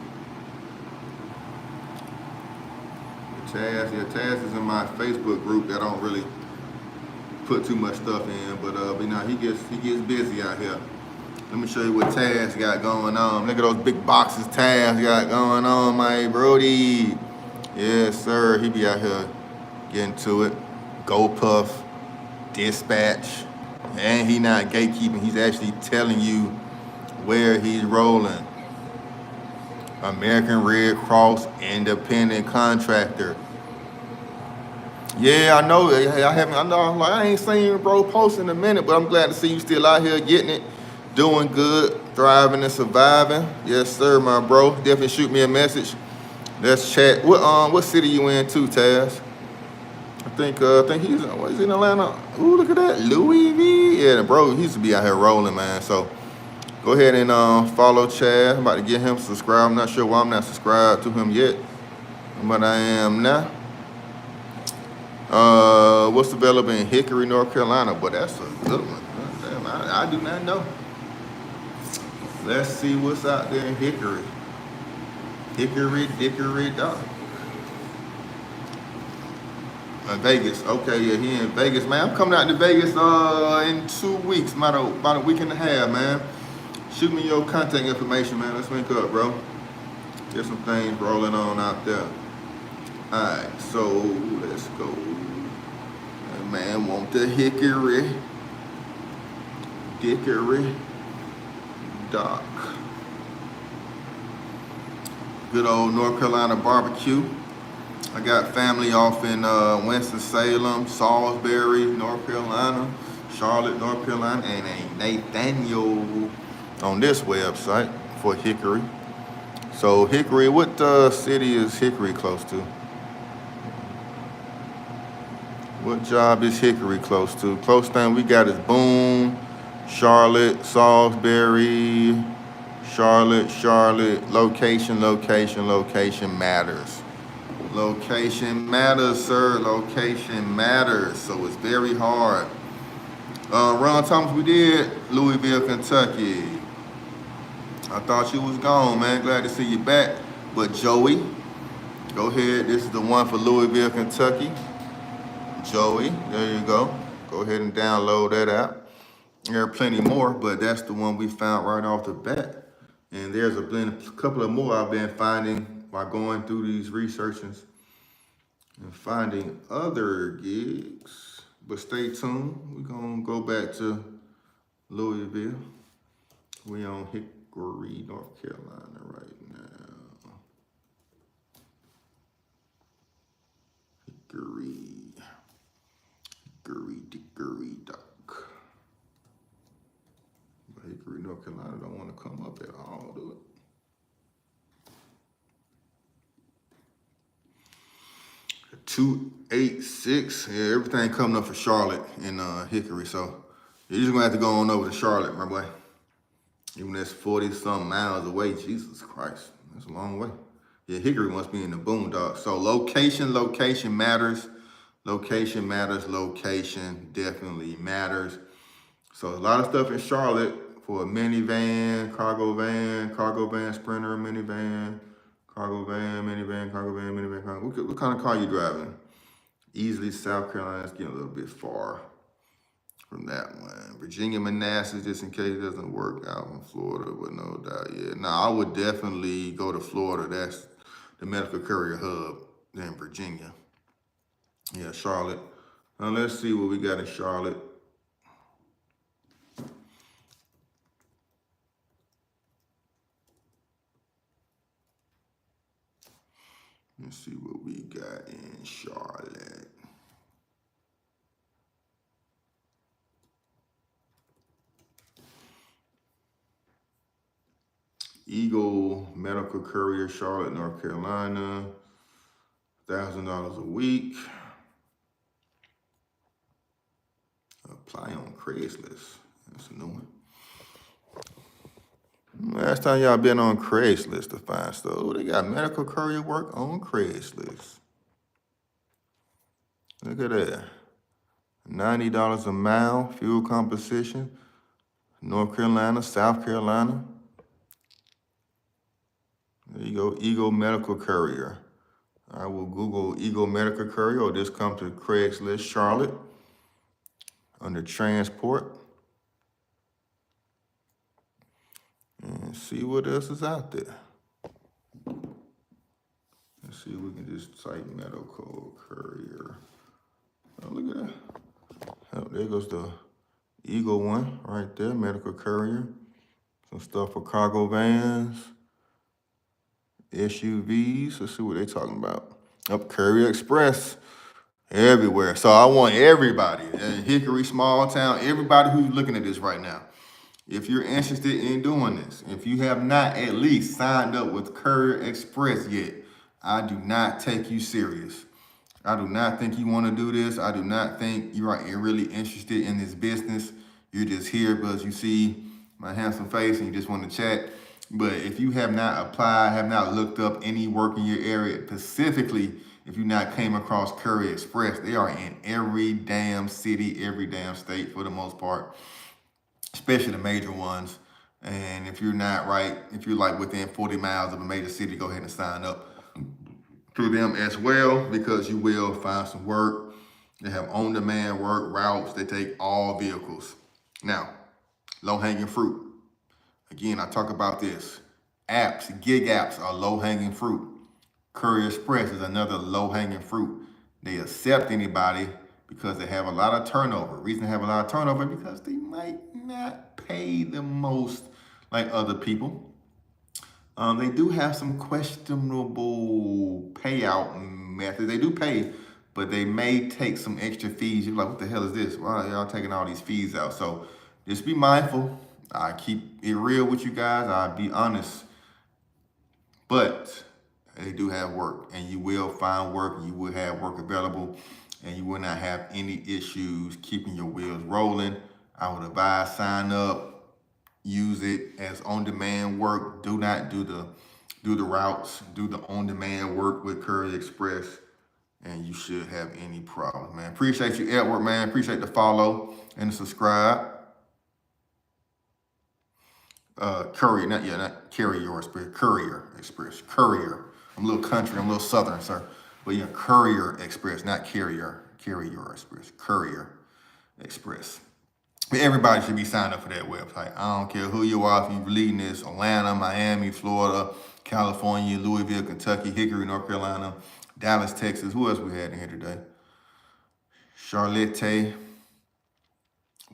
Taz, yeah, Taz is in my Facebook group that I don't really put too much stuff in, but you know, he gets busy out here. Let me show you what Taz got going on. Look at those big boxes Taz got going on, my brody. Yes, sir. He be out here getting to it. GoPuff, Dispatch, and he not gatekeeping. He's actually telling you where he's rolling. American Red Cross independent contractor. Yeah, I know. I ain't seen bro post in a minute, but I'm glad to see you still out here getting it, doing good, thriving and surviving. Yes, sir, my bro. Definitely shoot me a message. Let's chat. What city you in too, Taz? I think he's in Atlanta. Ooh, look at that, Louis V. Yeah, bro, he used to be out here rolling, man. So go ahead and follow Chad. I'm about to get him subscribed. I'm not sure why I'm not subscribed to him yet, but I am now. What's available in Hickory, North Carolina? But that's a good one. Damn, I do not know. Let's see what's out there in Hickory. Hickory, dog. Vegas. Okay, yeah, he in Vegas, man. I'm coming out to Vegas in 2 weeks, about a week and a half, man. Shoot me your contact information, man. Let's link up, bro. Get some things rolling on out there. All right, so let's go. That man want the Hickory dock. Good old North Carolina barbecue. I got family off in Winston-Salem, Salisbury, North Carolina, Charlotte, North Carolina, and a Nathaniel on this website for Hickory. So Hickory, what city is Hickory close to? What job is Hickory close to? Close thing we got is Boone, Charlotte, Salisbury, Charlotte. Location matters. Location matters, sir. Location matters. So it's very hard. Ron Thomas, we did Louisville, Kentucky. I thought you was gone, man. Glad to see you back. But Joey, Go ahead. This is the one for Louisville, Kentucky. Joey, there you go. Go ahead and download that app. There are plenty more, but that's the one we found right off the bat. And there's a couple of more I've been finding by going through these researches and finding other gigs. But stay tuned. We're going to go back to Louisville. We on Hickory, North Carolina right now. Hickory Dock. But Hickory, North Carolina don't want to come up at all, do it? 286. Yeah, everything coming up for Charlotte and Hickory. So you're just gonna have to go on over to Charlotte, my boy. Even that's 40-something miles away. Jesus Christ, that's a long way. Yeah, Hickory must be in the boondocks. So location matters. Location definitely matters. So a lot of stuff in Charlotte for a minivan, cargo van, sprinter, minivan, cargo van, minivan. What kind of car you driving? Easily South Carolina. It's getting a little bit far from that one. Virginia, Manassas, just in case it doesn't work out in Florida, but no doubt. Yeah, now I would definitely go to Florida. That's the Medical Courier hub in Virginia. Yeah, Charlotte. Now let's see what we got in Charlotte. Let's see what we got in Charlotte. Eagle Medical Courier, Charlotte, North Carolina. $1,000 a week. Apply on Craigslist. That's a new one. Last time y'all been on Craigslist to find stuff. Oh, they got Medical Courier work on Craigslist. Look at that. $90 a mile, fuel composition. North Carolina, South Carolina. There you go, Eagle Medical Courier. I will Google Eagle Medical Courier or just come to Craigslist, Charlotte, under transport. And see what else is out there. Let's see if we can just type Medical Courier. Oh, look at that. Oh, there goes the Eagle one right there, Medical Courier. Some stuff for cargo vans, SUVs. Let's see what they're talking about. Up Courier Express, everywhere. So I want everybody, Hickory, small town, everybody who's looking at this right now. If you're interested in doing this, if you have not at least signed up with Courier Express yet, I do not take you serious. I do not think you want to do this. I do not think you are really interested in this business. You're just here because you see my handsome face and you just want to chat. But if you have not applied, have not looked up any work in your area, specifically if you not came across Courier Express, they are in every damn city, every damn state for the most part, especially the major ones. And if you're not right, if you're like within 40 miles of a major city, go ahead and sign up through them as well, because you will find some work. They have on-demand work, routes. They take all vehicles. Now, low-hanging fruit. Again, I talk about this. Apps, gig apps are low-hanging fruit. Courier Express is another low-hanging fruit. They accept anybody because they have a lot of turnover. Reason they have a lot of turnover because they might not pay the most like other people. They do have some questionable payout methods. They do pay, but they may take some extra fees. You're like, what the hell is this? Why are y'all taking all these fees out? So just be mindful. I keep it real with you guys. I'll be honest. But they do have work, and you will find work. You will have work available, and you will not have any issues keeping your wheels rolling. I would advise sign up. Use it as on-demand work. Do not do the routes. Do the on-demand work with Courier Express, and you should have any problems, man. Appreciate you, Edward, man. Appreciate the follow and the subscribe. Courier, not Courier Express. Courier Express. Courier. I'm a little country, I'm a little southern, sir. But yeah, Courier Express, not Carrier. Courier Express. Courier Express. Everybody should be signed up for that website. I don't care who you are, if you're leading this, Atlanta, Miami, Florida, California, Louisville, Kentucky, Hickory, North Carolina, Dallas, Texas. Who else we had in here today? Charlotte,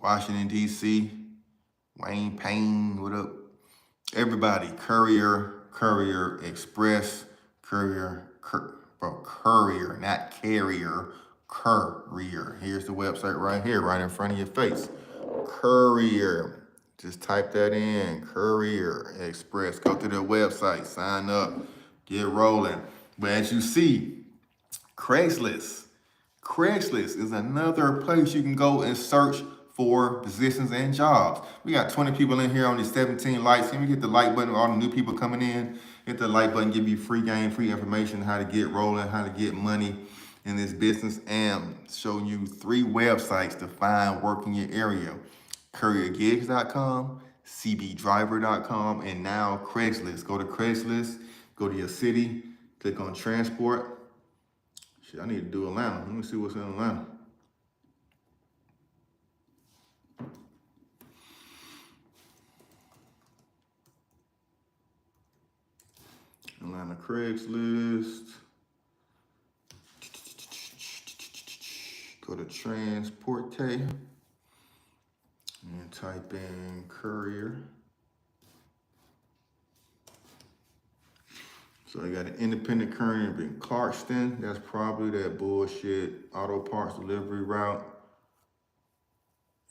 Washington, D.C., Wayne Payne, what up? Everybody, Courier Express, Courier, not carrier, Courier. Here's the website right here, right in front of your face. Courier. Just type that in, Courier Express. Go to their website, sign up, get rolling. But as you see, Craigslist is another place you can go and search for positions and jobs. We got 20 people in here on these 17 likes. Can we hit the like button? All the new people coming in, hit the like button, give you free game, free information, how to get rolling, how to get money in this business, and showing you 3 websites to find work in your area. CourierGigs.com, CBDriver.com, and now Craigslist. Go to Craigslist, go to your city, click on transport. Shit, I need to do Atlanta. Let me see what's in Atlanta. Atlanta Craigslist. Go to Transporte and type in Courier. So I got an independent courier in Clarkston. That's probably that bullshit auto parts delivery route.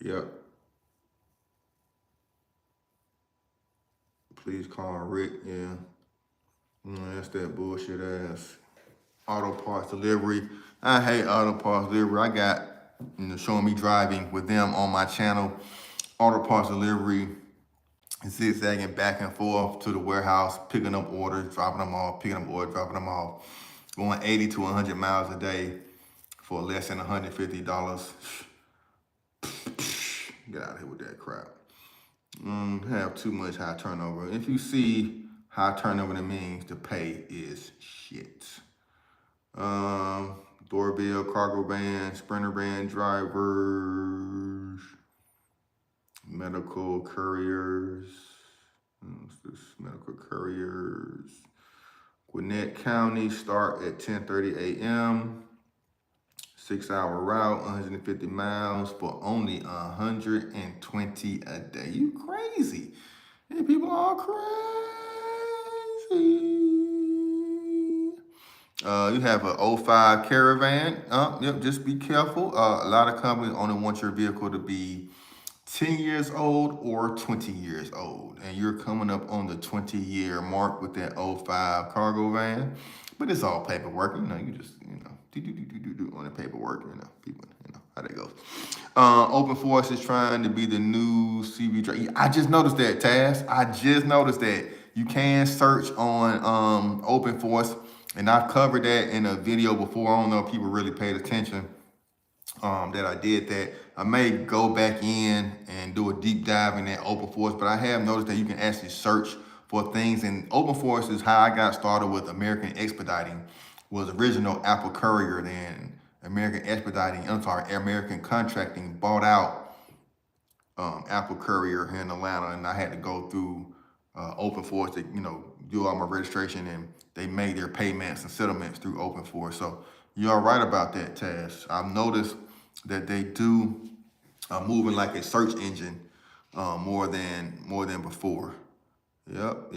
Yep. Please call Rick. Yeah. That's that bullshit ass auto parts delivery. I hate auto parts delivery. I got, showing me driving with them on my channel. Auto parts delivery, zigzagging back and forth to the warehouse, picking up orders, dropping them off, picking up orders, dropping them off. Going 80 to 100 miles a day for less than $150. Get out of here with that crap. Have too much high turnover. If you see high turnover, that means the pay is shit. Doorbell, cargo van, sprinter van drivers, medical couriers. What's this? Medical couriers. Gwinnett County, start at 10:30 a.m. 6-hour route, 150 miles for only $120 a day. You crazy. Hey, people are crazy. You have an 05 Caravan. Yep, just be careful. A lot of companies only want your vehicle to be 10 years old or 20 years old. And you're coming up on the 20-year mark with that 05 cargo van. But it's all paperwork. You just, do on the paperwork, people, how that goes. Open Force is trying to be the new CB. I just noticed that, Taz. I just noticed that. You can search on Open Force. And I've covered that in a video before. I don't know if people really paid attention that I did that. I may go back in and do a deep dive in that Open Force, but I have noticed that you can actually search for things. And Open Force is how I got started with American Expediting. Was original Apple Courier, then American Contracting bought out Apple Courier here in Atlanta, and I had to go through Open Force to do all my registration, and they made their payments and settlements through Open Force. So you're right about that, Taz. I've noticed that they do moving like a search engine more than before. Yep.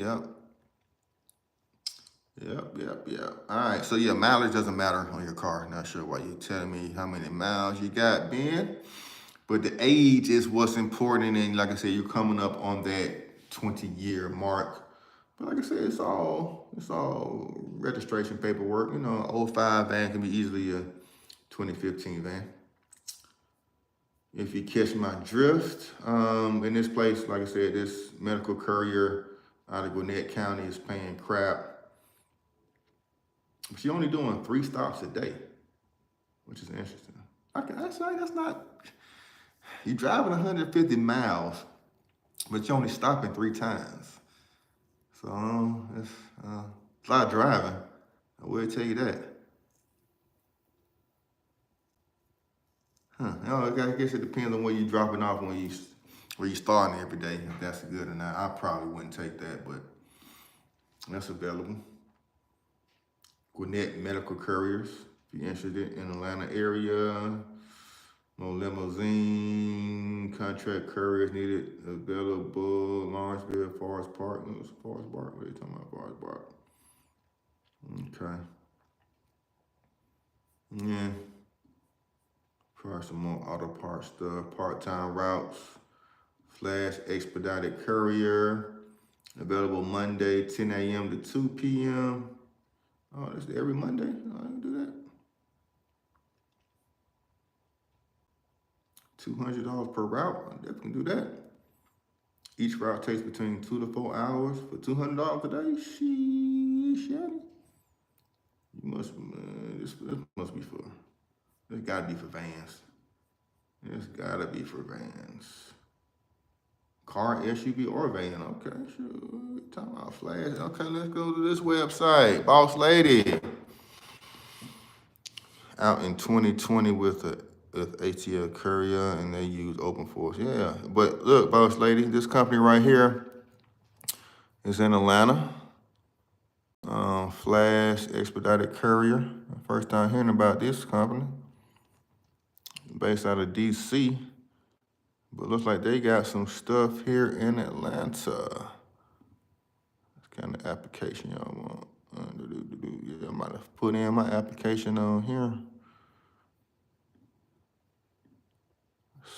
All right, so yeah, mileage doesn't matter on your car. Not sure why you're telling me how many miles you got, Ben. But the age is what's important, and like I said, you're coming up on that 20-year mark. But like I said, it's all registration paperwork. 05 van can be easily a 2015 van. If you catch my drift, in this place, like I said, this medical courier out of Gwinnett County is paying crap. She's only doing 3 stops a day, which is interesting. That's not, you're driving 150 miles, but you're only stopping 3 times. So it's a lot of driving. I will tell you that. I guess it depends on where you're dropping off where you starting every day, if that's good or not. I probably wouldn't take that, but that's available. Gwinnett Medical Couriers, if you're interested in Atlanta area. No limousine, contract couriers needed, available, Lawrenceville, Forest Park. Forest Park, what are you talking about, Forest Park? Okay. Yeah. Probably some more auto parts stuff, part-time routes, flash expedited courier, available Monday, 10 a.m. to 2 p.m. Oh, that's every Monday? Oh, I can do that. $200 per route, I definitely do that. Each route takes between 2 to 4 hours for $200 a day. Sheesh, you must, this must be for, this gotta be for vans. This gotta be for vans. Car, SUV, or van. Okay, sure. Talking about flash. Okay, let's go to this website. Boss Lady. Out in 2020 with ATL Courier, and they use open force. Yeah, but look, Boss Lady, this company right here is in Atlanta. Flash Expedited Courier. First time hearing about this company. Based out of DC. But looks like they got some stuff here in Atlanta. That's kind of application y'all want. Yeah, I might have put in my application on here.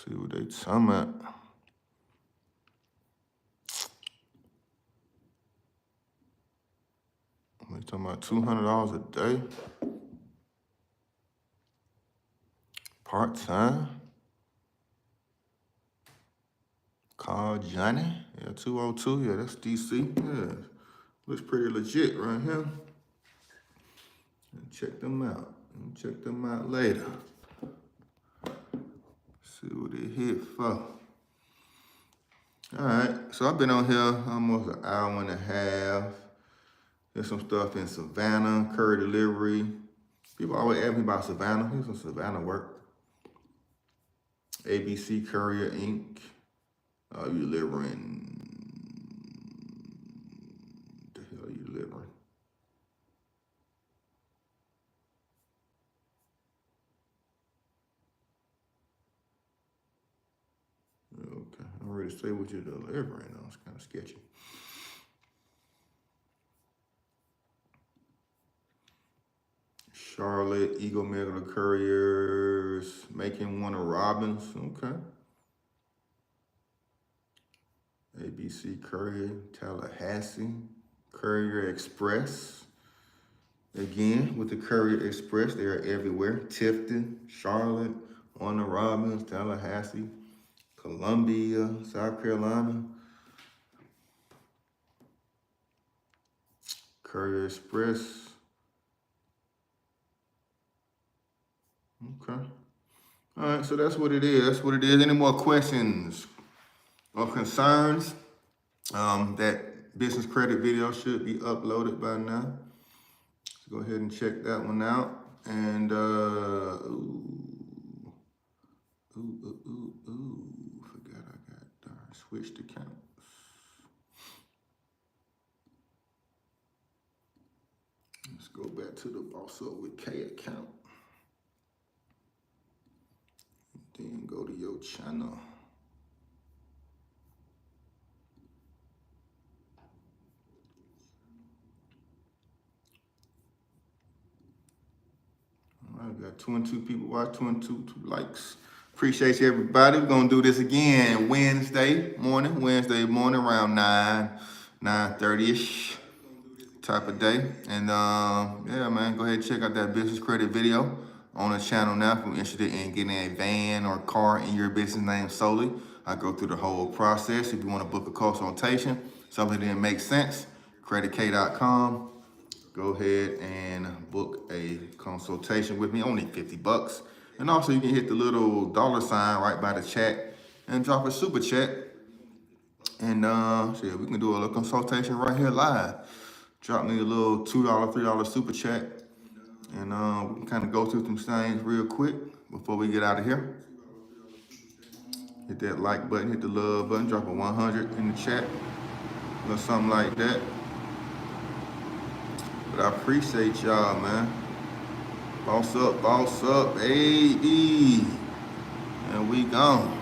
See what they talking about. They talking about $200 a day. Part-time. Call Johnny. Yeah, 202. Yeah, that's DC. Yeah. Looks pretty legit right here. Check them out. Check them out later. See what they hit for. All right, so I've been on here almost an hour and a half. There's some stuff in Savannah, courier delivery. People always ask me about Savannah. Here's some Savannah work. ABC Courier Inc. You delivering, the hell are you delivering? Okay, I don't really say what you're delivering though. It's kind of sketchy. Charlotte, Eagle Medical Couriers, making one of Robbins, okay. ABC Courier, Tallahassee, Courier Express. Again, with the Courier Express, they are everywhere. Tifton, Charlotte, Warner Robins, Tallahassee, Columbia, South Carolina. Courier Express. Okay. All right, so that's what it is. That's what it is. Any more questions or concerns? That business credit video should be uploaded by now. So go ahead and check that one out. And forgot I got switched accounts. Let's go back to the Boss Up with K account. Then go to your channel. All right, got 22 people watch, 22 likes. Appreciate you, everybody. We're gonna do this again Wednesday morning around 9:30ish type of day. And yeah, man, go ahead and check out that business credit video on the channel now if you're interested in getting a van or car in your business name solely. I go through the whole process. If you want to book a consultation, something that didn't make sense, creditk.com. Go ahead and book a consultation with me, only $50. And also you can hit the little $ right by the chat and drop a super chat. And so yeah, we can do a little consultation right here live. Drop me a little $2, $3 super chat. And we can kind of go through some things real quick before we get out of here. Hit that like button, hit the love button, drop a 100 in the chat or something like that. But I appreciate y'all, man. Boss up, baby. And we gone.